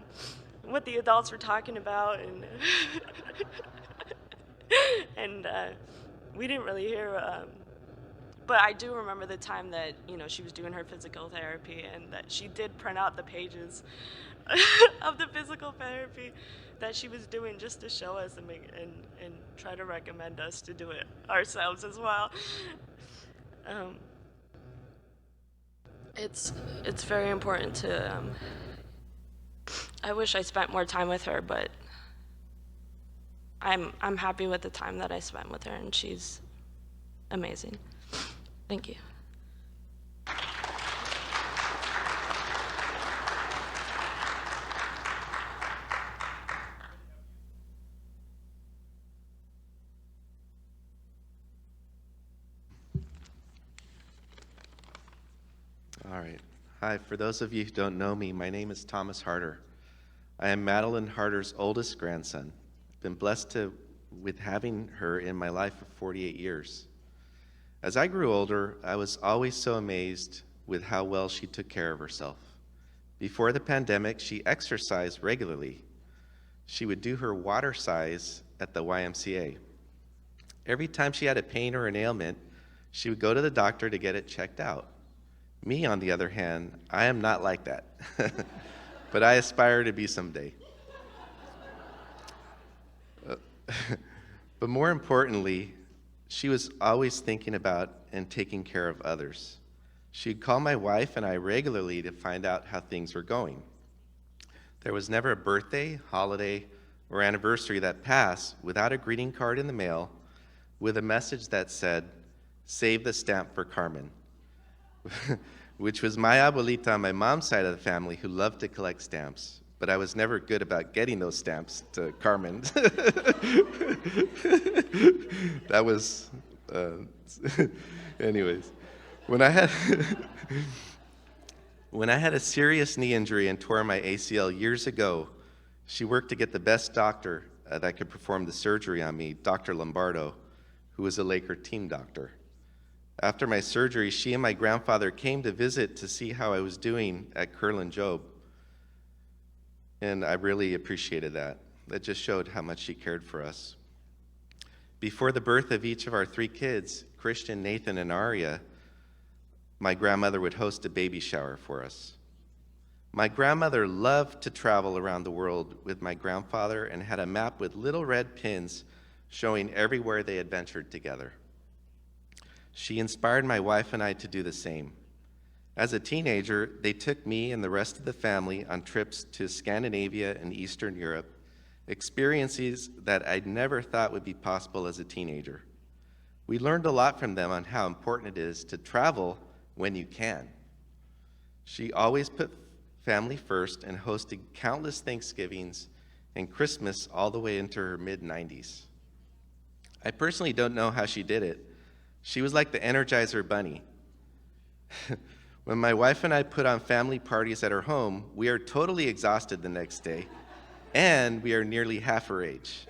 what the adults were talking about, and we didn't really hear, but I do remember the time that, you know, she was doing her physical therapy, and that she did print out the pages of the physical therapy that she was doing just to show us and try to recommend us to do it ourselves as well. It's very important to, I wish I spent more time with her, but I'm happy with the time that I spent with her, and she's amazing. Thank you. All right. Hi, for those of you who don't know me, my name is Thomas Harter. I am Madelyn Harter's oldest grandson. I've been blessed with having her in my life for 48 years. As I grew older, I was always so amazed with how well she took care of herself. Before the pandemic, she exercised regularly. She would do her water size at the YMCA. Every time she had a pain or an ailment, she would go to the doctor to get it checked out. Me, on the other hand, I am not like that, but I aspire to be someday. But more importantly, she was always thinking about and taking care of others. She'd call my wife and I regularly to find out how things were going. There was never a birthday, holiday, or anniversary that passed without a greeting card in the mail with a message that said, "Save the stamp for Carmen," which was my abuelita on my mom's side of the family who loved to collect stamps, but I was never good about getting those stamps to Carmen. That was, anyways. When I had a serious knee injury and tore my ACL years ago, she worked to get the best doctor that could perform the surgery on me, Dr. Lombardo, who was a Laker team doctor. After my surgery, she and my grandfather came to visit to see how I was doing at Curlin Job, and I really appreciated that. that just showed how much she cared for us. Before the birth of each of our 3 kids, Christian, Nathan, and Aria, my grandmother would host a baby shower for us. My grandmother loved to travel around the world with my grandfather and had a map with little red pins showing everywhere they had ventured together. She inspired my wife and I to do the same. As a teenager, they took me and the rest of the family on trips to Scandinavia and Eastern Europe, experiences that I'd never thought would be possible as a teenager. We learned a lot from them on how important it is to travel when you can. She always put family first and hosted countless Thanksgivings and Christmas all the way into her mid-90s. I personally don't know how she did it. She was like the Energizer Bunny. When my wife and I put on family parties at her home, we are totally exhausted the next day, and we are nearly half her age.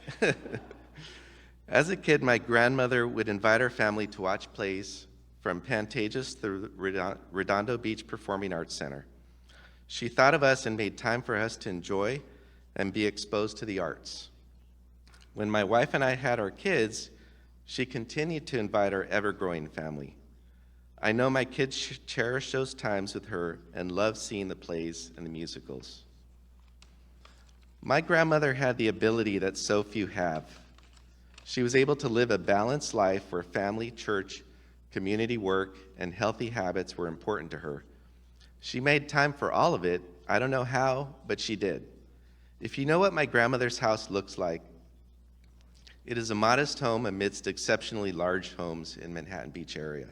As a kid, my grandmother would invite our family to watch plays from Pantages to Redondo Beach Performing Arts Center. She thought of us and made time for us to enjoy and be exposed to the arts. When my wife and I had our kids, she continued to invite our ever-growing family. I know my kids cherish those times with her and love seeing the plays and the musicals. My grandmother had the ability that so few have. She was able to live a balanced life where family, church, community work, and healthy habits were important to her. She made time for all of it. I don't know how, but she did. If you know what my grandmother's house looks like, it is a modest home amidst exceptionally large homes in Manhattan Beach area.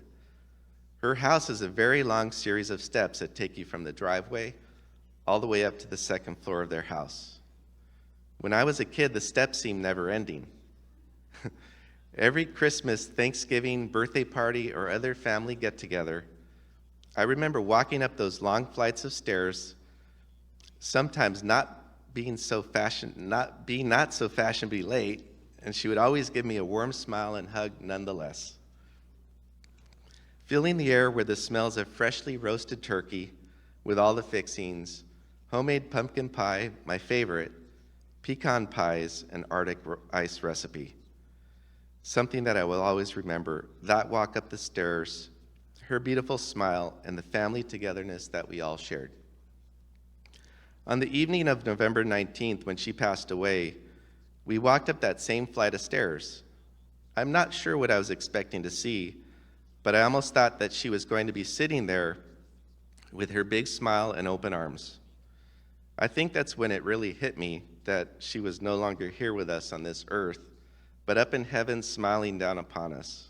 Her house is a very long series of steps that take you from the driveway all the way up to the second floor of their house. When I was a kid, the steps seemed never ending. Every Christmas, Thanksgiving, birthday party, or other family get-together, I remember walking up those long flights of stairs, sometimes not so fashionably late, and she would always give me a warm smile and hug nonetheless. Filling the air were the smells of freshly roasted turkey with all the fixings, homemade pumpkin pie, my favorite, pecan pies, and Arctic ice recipe. Something that I will always remember, that walk up the stairs, her beautiful smile, and the family togetherness that we all shared. On the evening of November 19th, when she passed away, we walked up that same flight of stairs. I'm not sure what I was expecting to see, but I almost thought that she was going to be sitting there with her big smile and open arms. I think that's when it really hit me that she was no longer here with us on this earth, but up in heaven smiling down upon us.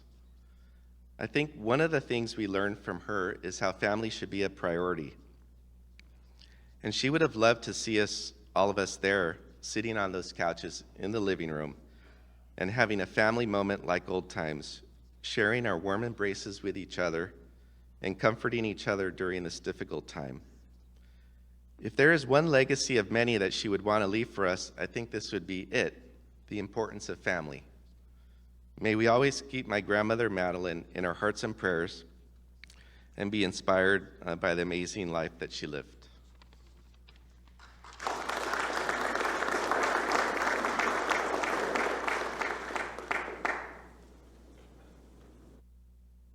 I think one of the things we learned from her is how family should be a priority. And she would have loved to see us, all of us there, sitting on those couches in the living room and having a family moment like old times, sharing our warm embraces with each other and comforting each other during this difficult time. If there is one legacy of many that she would want to leave for us, I think this would be it, the importance of family. May we always keep my grandmother Madelyn in our hearts and prayers and be inspired by the amazing life that she lived.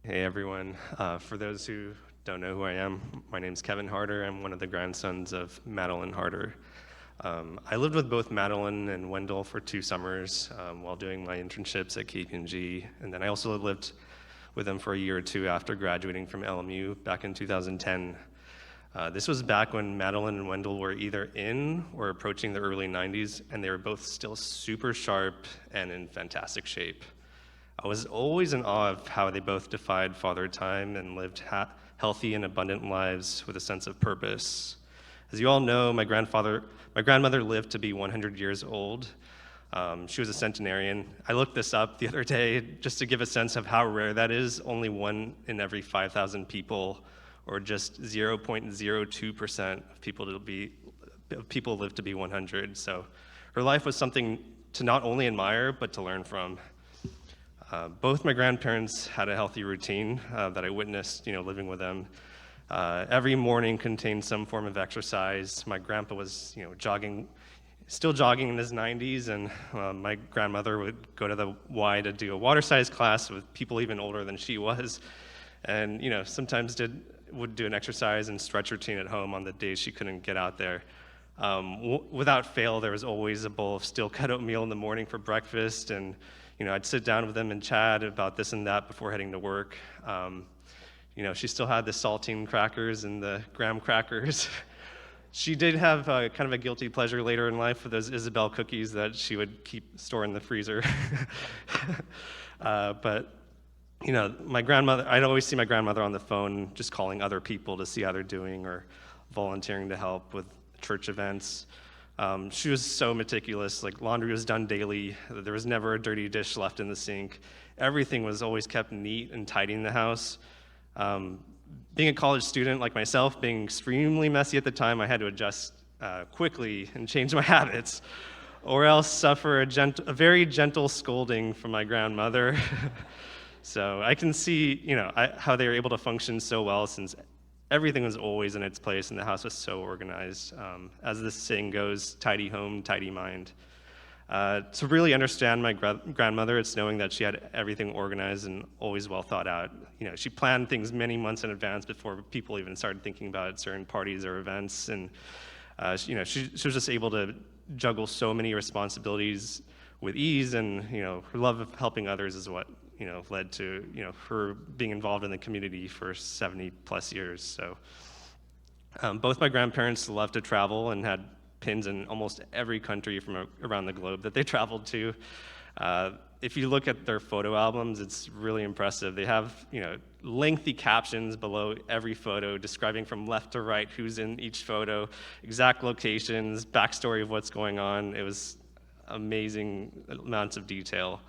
Hey everyone, for those who don't know who I am, my name's Kevin Harter. I'm one of the grandsons of Madelyn Harter. I lived with both Madelyn and Wendell for 2 summers while doing my internships at KPMG, and then I also lived with them for a year or 2 after graduating from LMU back in 2010. This was back when Madelyn and Wendell were either in or approaching the early 90s, and they were both still super sharp and in fantastic shape. I was always in awe of how they both defied father time and lived healthy and abundant lives with a sense of purpose. As you all know, my grandmother lived to be 100 years old. She was a centenarian. I looked this up the other day just to give a sense of how rare that is. Only 1 in every 5,000 people, or just 0.02% of people live to be 100. So her life was something to not only admire, but to learn from. Both my grandparents had a healthy routine that I witnessed, living with them. Every morning contained some form of exercise. My grandpa was, jogging still jogging in his 90s, and my grandmother would go to the Y to do a water size class with people even older than she was, and sometimes would do an exercise and stretch routine at home on the days she couldn't get out there. Without fail, there was always a bowl of steel-cut oatmeal in the morning for breakfast, and I'd sit down with them and chat about this and that before heading to work. She still had the saltine crackers and the graham crackers. She did have kind of a guilty pleasure later in life for those Isabel cookies that she would store in the freezer. But my grandmother, I'd always see my grandmother on the phone just calling other people to see how they're doing or volunteering to help with church events. She was so meticulous, like laundry was done daily. There was never a dirty dish left in the sink. Everything was always kept neat and tidy in the house. Being a college student like myself, being extremely messy at the time, I had to adjust quickly and change my habits, or else suffer a very gentle scolding from my grandmother. So I can see, how they were able to function so well, since everything was always in its place and the house was so organized. As this saying goes, tidy home, tidy mind. To really understand my grandmother, it's knowing that she had everything organized and always well thought out. She planned things many months in advance before people even started thinking about certain parties or events, and she was just able to juggle so many responsibilities with ease, and her love of helping others is what led to her being involved in the community for 70 plus years. So both my grandparents loved to travel and had pins in almost every country from around the globe that they traveled to. If you look at their photo albums, it's really impressive. They have lengthy captions below every photo describing from left to right who's in each photo, exact locations, backstory of what's going on. It was amazing amounts of detail.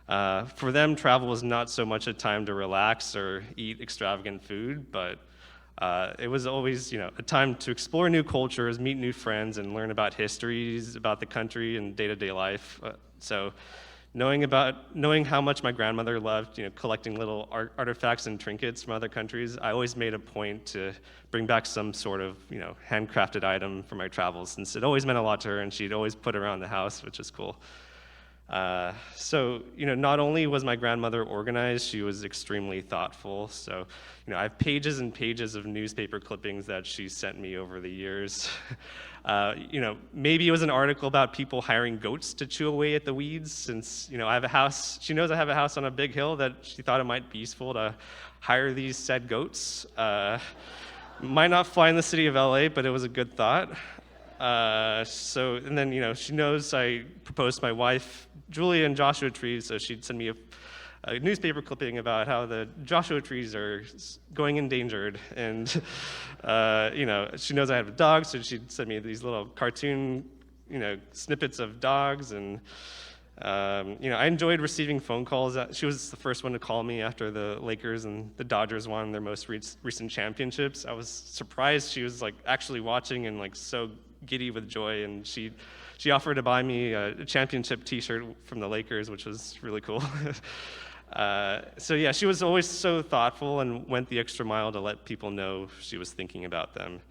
For them, travel was not so much a time to relax or eat extravagant food, but it was always, a time to explore new cultures, meet new friends, and learn about histories, about the country and day-to-day life. So knowing how much my grandmother loved, collecting little artifacts and trinkets from other countries, I always made a point to bring back some sort of, handcrafted item for my travels, since it always meant a lot to her, and she'd always put it around the house, which is cool. So, not only was my grandmother organized, she was extremely thoughtful. So, I have pages and pages of newspaper clippings that she sent me over the years. Maybe it was an article about people hiring goats to chew away at the weeds, since, I have a house. She knows I have a house on a big hill that she thought it might be useful to hire these said goats. Might not fly in the city of LA, but it was a good thought. And then, she knows I proposed to my wife, Julia, and Joshua trees, so she'd send me a newspaper clipping about how the Joshua trees are going endangered. And, she knows I have a dog, so she'd send me these little cartoon, snippets of dogs. And, I enjoyed receiving phone calls. She was the first one to call me after the Lakers and the Dodgers won their most recent championships. I was surprised she was actually watching and so giddy with joy, and she offered to buy me a championship t-shirt from the Lakers, which was really cool. So yeah, she was always so thoughtful and went the extra mile to let people know she was thinking about them.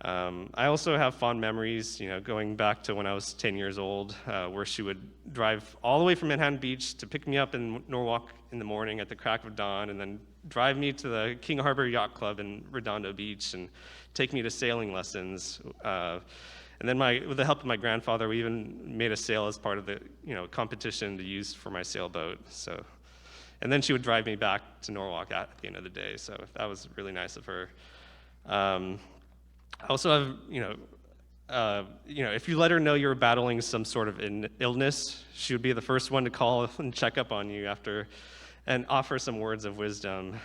I also have fond memories, going back to when I was 10 years old, where she would drive all the way from Manhattan Beach to pick me up in Norwalk in the morning at the crack of dawn, and then drive me to the King Harbor Yacht Club in Redondo Beach and take me to sailing lessons. And then with the help of my grandfather, we even made a sail as part of the competition to use for my sailboat. So, and then she would drive me back to Norwalk at the end of the day. So that was really nice of her. I also have, if you let her know you're battling some sort of illness, she would be the first one to call and check up on you after and offer some words of wisdom.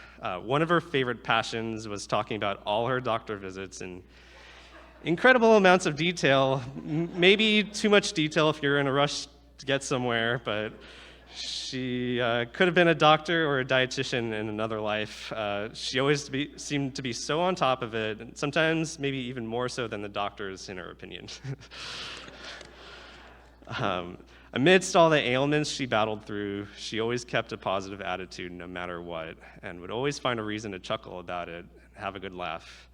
One of her favorite passions was talking about all her doctor visits in incredible amounts of detail, maybe too much detail if you're in a rush to get somewhere, but she could have been a doctor or a dietitian in another life. She always seemed to be so on top of it, and sometimes maybe even more so than the doctors, in her opinion. Amidst all the ailments she battled through, she always kept a positive attitude no matter what, and would always find a reason to chuckle about it and have a good laugh.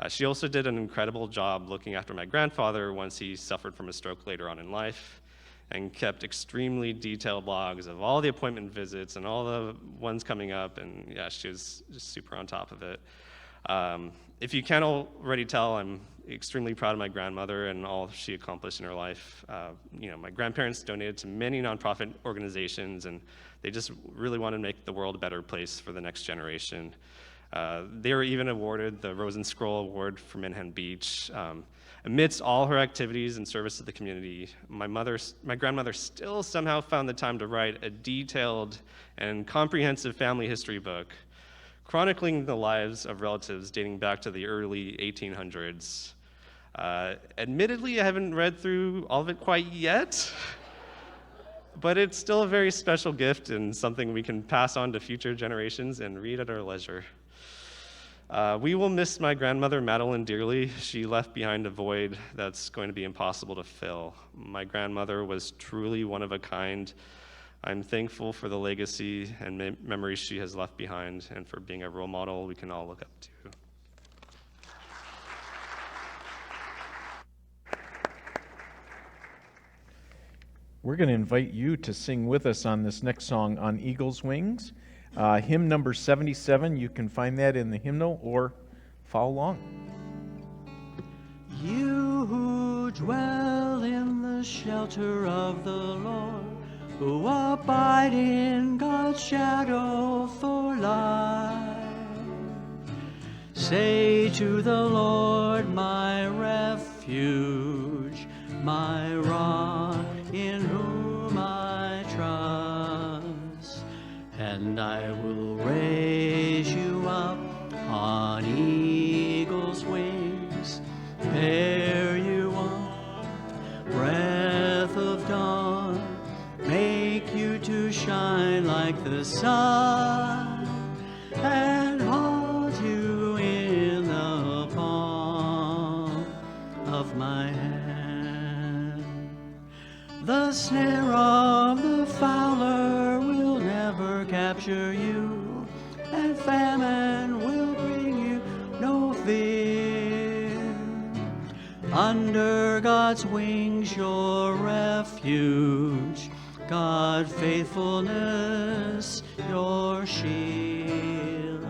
She also did an incredible job looking after my grandfather once he suffered from a stroke later on in life, and kept extremely detailed logs of all the appointment visits and all the ones coming up, and yeah, she was just super on top of it. If you can't already tell, I'm extremely proud of my grandmother and all she accomplished in her life. My grandparents donated to many nonprofit organizations, and they just really wanted to make the world a better place for the next generation. They were even awarded the Rose and Scroll Award for Manhattan Beach. Amidst all her activities and service to the community, my grandmother still somehow found the time to write a detailed and comprehensive family history book, chronicling the lives of relatives dating back to the early 1800s. Admittedly, I haven't read through all of it quite yet, but it's still a very special gift and something we can pass on to future generations and read at our leisure. We will miss my grandmother, Madelyn, dearly. She left behind a void that's going to be impossible to fill. My grandmother was truly one of a kind. I'm thankful for the legacy and memories she has left behind, and for being a role model we can all look up to. We're going to invite you to sing with us on this next song, On Eagle's Wings. Hymn number 77. You can find that in the hymnal or follow along. You who dwell in the shelter of the Lord, who abide in God's shadow for life, say to the Lord, my refuge, my rock, in whom I trust, and I will raise you up on eagle's wings, bear you on breath of dawn, make you to shine like the sun, and hold you in the palm of my hand. The snare of the fowler will never capture you, and famine will bring you no fear. Under God's wings your refuge, God faithfulness your shield,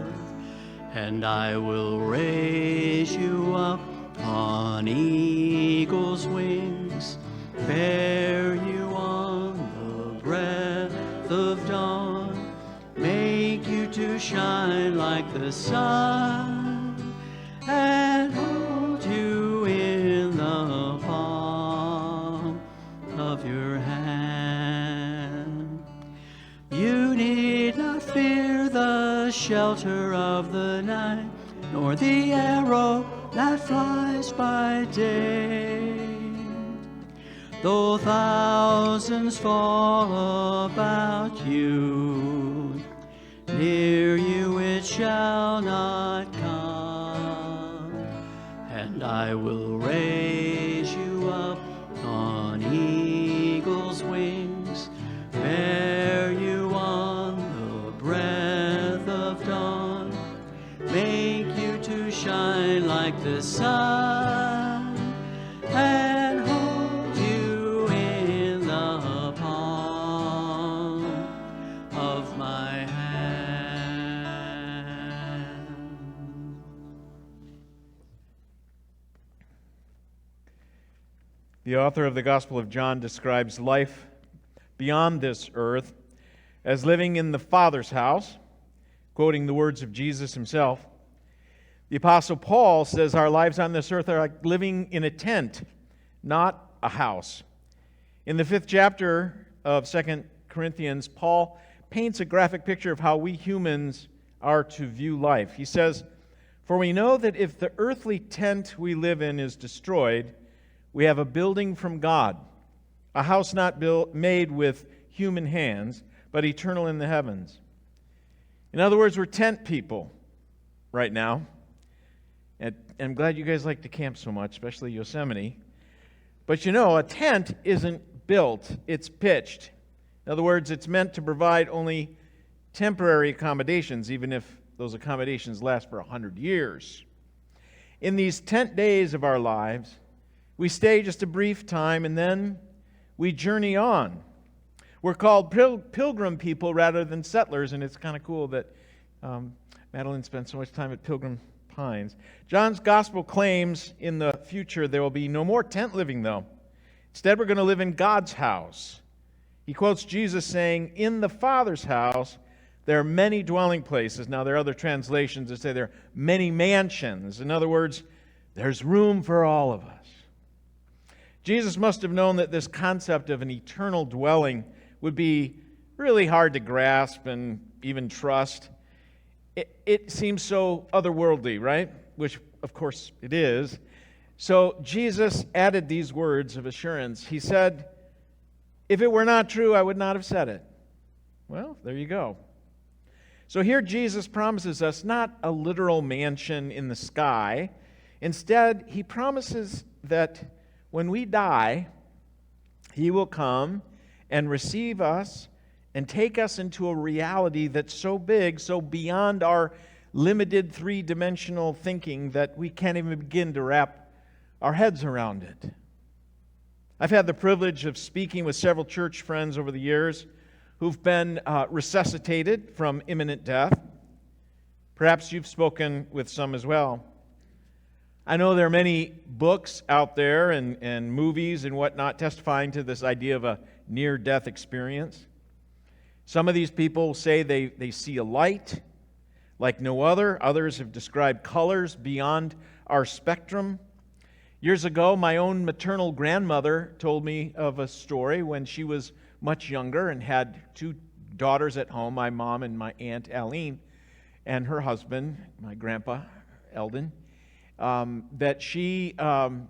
and I will raise you up on eagle's wings, bear you on the breath of dawn, make you to shine like the sun, and hold you in the palm of your hand. You need not fear the shelter of the night, nor the arrow that flies by day. Though thousands fall about you, near you it shall not come. And I will raise you up on eagle's wings, bear you on the breath of dawn, make you to shine like the sun, and hold you in the palm of my hand. The author of the Gospel of John describes life beyond this earth as living in the Father's house, quoting the words of Jesus himself. The Apostle Paul says our lives on this earth are like living in a tent, not a house. In the 5th chapter of 2 Corinthians, Paul paints a graphic picture of how we humans are to view life. He says, "For we know that if the earthly tent we live in is destroyed, we have a building from God, a house not made with human hands, but eternal in the heavens." In other words, we're tent people right now. And I'm glad you guys like to camp so much, especially Yosemite. But you know, a tent isn't built, it's pitched. In other words, it's meant to provide only temporary accommodations, even if those accommodations last for 100 years. In these tent days of our lives, we stay just a brief time and then we journey on. We're called pilgrim people rather than settlers, and it's kind of cool that Madelyn spent so much time at Pilgrim Pines. John's gospel claims in the future there will be no more tent living, though. Instead, we're going to live in God's house. He quotes Jesus saying, "In the Father's house, there are many dwelling places." Now, there are other translations that say there are many mansions. In other words, there's room for all of us. Jesus must have known that this concept of an eternal dwelling would be really hard to grasp and even trust. It seems so otherworldly, right? Which, of course, it is. So Jesus added these words of assurance. He said, "If it were not true, I would not have said it." Well, there you go. So here Jesus promises us not a literal mansion in the sky. Instead, he promises that when we die, he will come and receive us and take us into a reality that's so big, so beyond our limited three-dimensional thinking that we can't even begin to wrap our heads around it. I've had the privilege of speaking with several church friends over the years who've been resuscitated from imminent death. Perhaps you've spoken with some as well. I know there are many books out there and movies and whatnot testifying to this idea of a near-death experience. Some of these people say they see a light like no other. Others have described colors beyond our spectrum. Years ago, my own maternal grandmother told me of a story when she was much younger and had two daughters at home, my mom and my aunt Aline, and her husband, my grandpa Eldon, that she had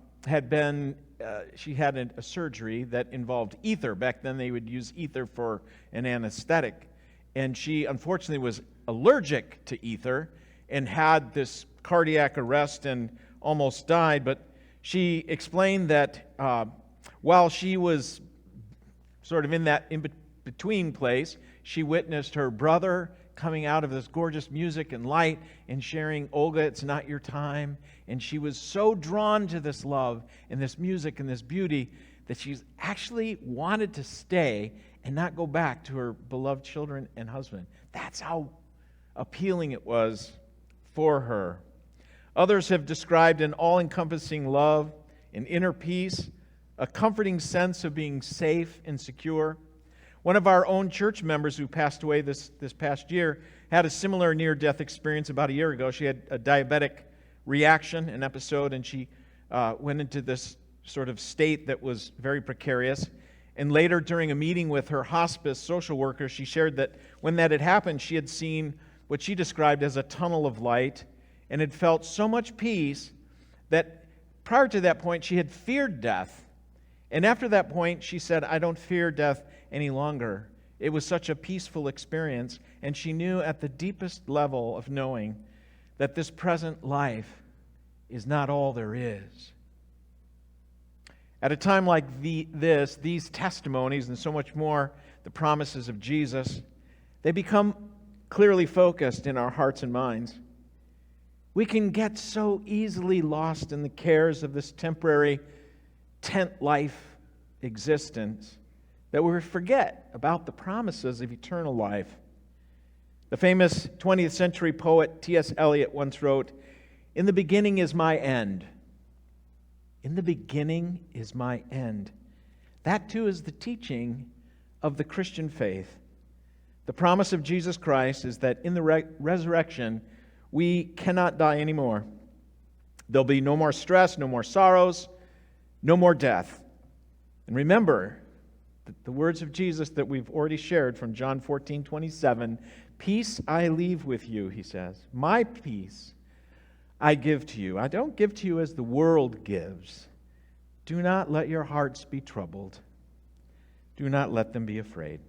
a surgery that involved ether. Back then they would use ether for an anesthetic. And she unfortunately was allergic to ether and had this cardiac arrest and almost died. But she explained that while she was sort of in that in-between place, she witnessed her brother coming out of this gorgeous music and light and sharing, "Olga, it's not your time." And she was so drawn to this love and this music and this beauty that she actually wanted to stay and not go back to her beloved children and husband. That's how appealing it was for her. Others have described an all-encompassing love, an inner peace, a comforting sense of being safe and secure. One of our own church members who passed away this past year had a similar near-death experience about a year ago. She had a diabetic reaction, an episode, and she went into this sort of state that was very precarious. And later, during a meeting with her hospice social worker, she shared that when that had happened, she had seen what she described as a tunnel of light and had felt so much peace that prior to that point, she had feared death. And after that point, she said, "I don't fear death any longer." It was such a peaceful experience, and she knew at the deepest level of knowing that this present life is not all there is. At a time like these testimonies and so much more, the promises of Jesus, they become clearly focused in our hearts and minds. We can get so easily lost in the cares of this temporary tent life existence that we forget about the promises of eternal life. The famous 20th century poet T.S. Eliot once wrote, "In the beginning is my end." In the beginning is my end. That too is the teaching of the Christian faith. The promise of Jesus Christ is that in the resurrection, we cannot die anymore. There'll be no more stress, no more sorrows, no more death. And remember the words of Jesus that we've already shared from John 14:27. "Peace I leave with you," he says. "My peace I give to you. I don't give to you as the world gives. Do not let your hearts be troubled. Do not let them be afraid."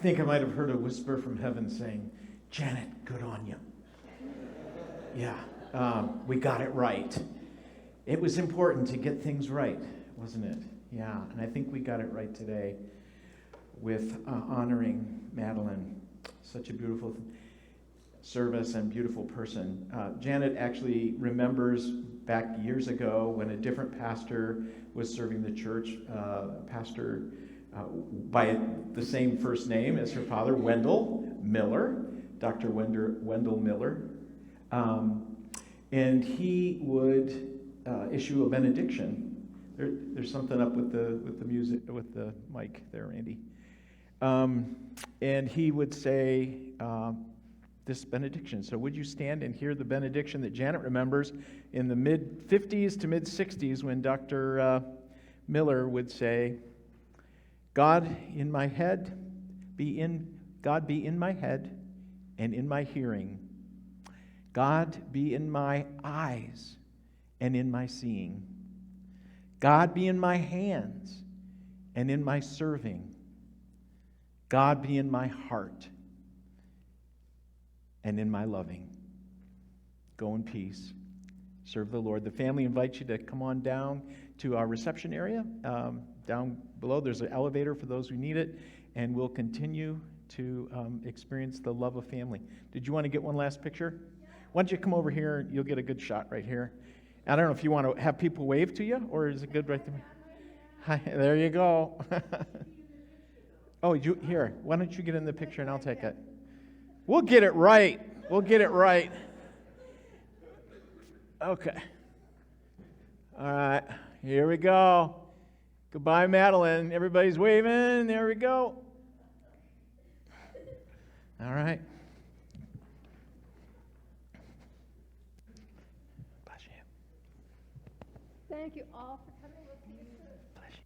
think I might have heard a whisper from heaven saying, Janet, good on you. Yeah, we got it right. It was important to get things right, wasn't it? Yeah, and I think we got it right today with honoring Madelyn. Such a beautiful service and beautiful person. Janet actually remembers back years ago when a different pastor was serving the church, pastor by the same first name as her father, Wendell Miller, Dr. Wendell Miller. And he would issue a benediction. There's something up with the music, with the mic there, Randy. And he would say this benediction. So would you stand and hear the benediction that Janet remembers in the mid-50s to mid-60s when Dr. Miller would say, God be in my head and in my hearing. God be in my eyes and in my seeing. God be in my hands and in my serving. God be in my heart and in my loving. Go in peace. Serve the Lord. The family invites you to come on down to our reception area. Down below, there's an elevator for those who need it, and we'll continue to experience the love of family. Did you want to get one last picture? Why don't you come over here? You'll get a good shot right here. I don't know if you want to have people wave to you, or is it good right there? Hi, there you go. Oh, here. Why don't you get in the picture and I'll take it? We'll get it right. We'll get it right. Okay. All right. Here we go. Goodbye, Madelyn. Everybody's waving. There we go. All right. Thank you all for coming with me. Bless you.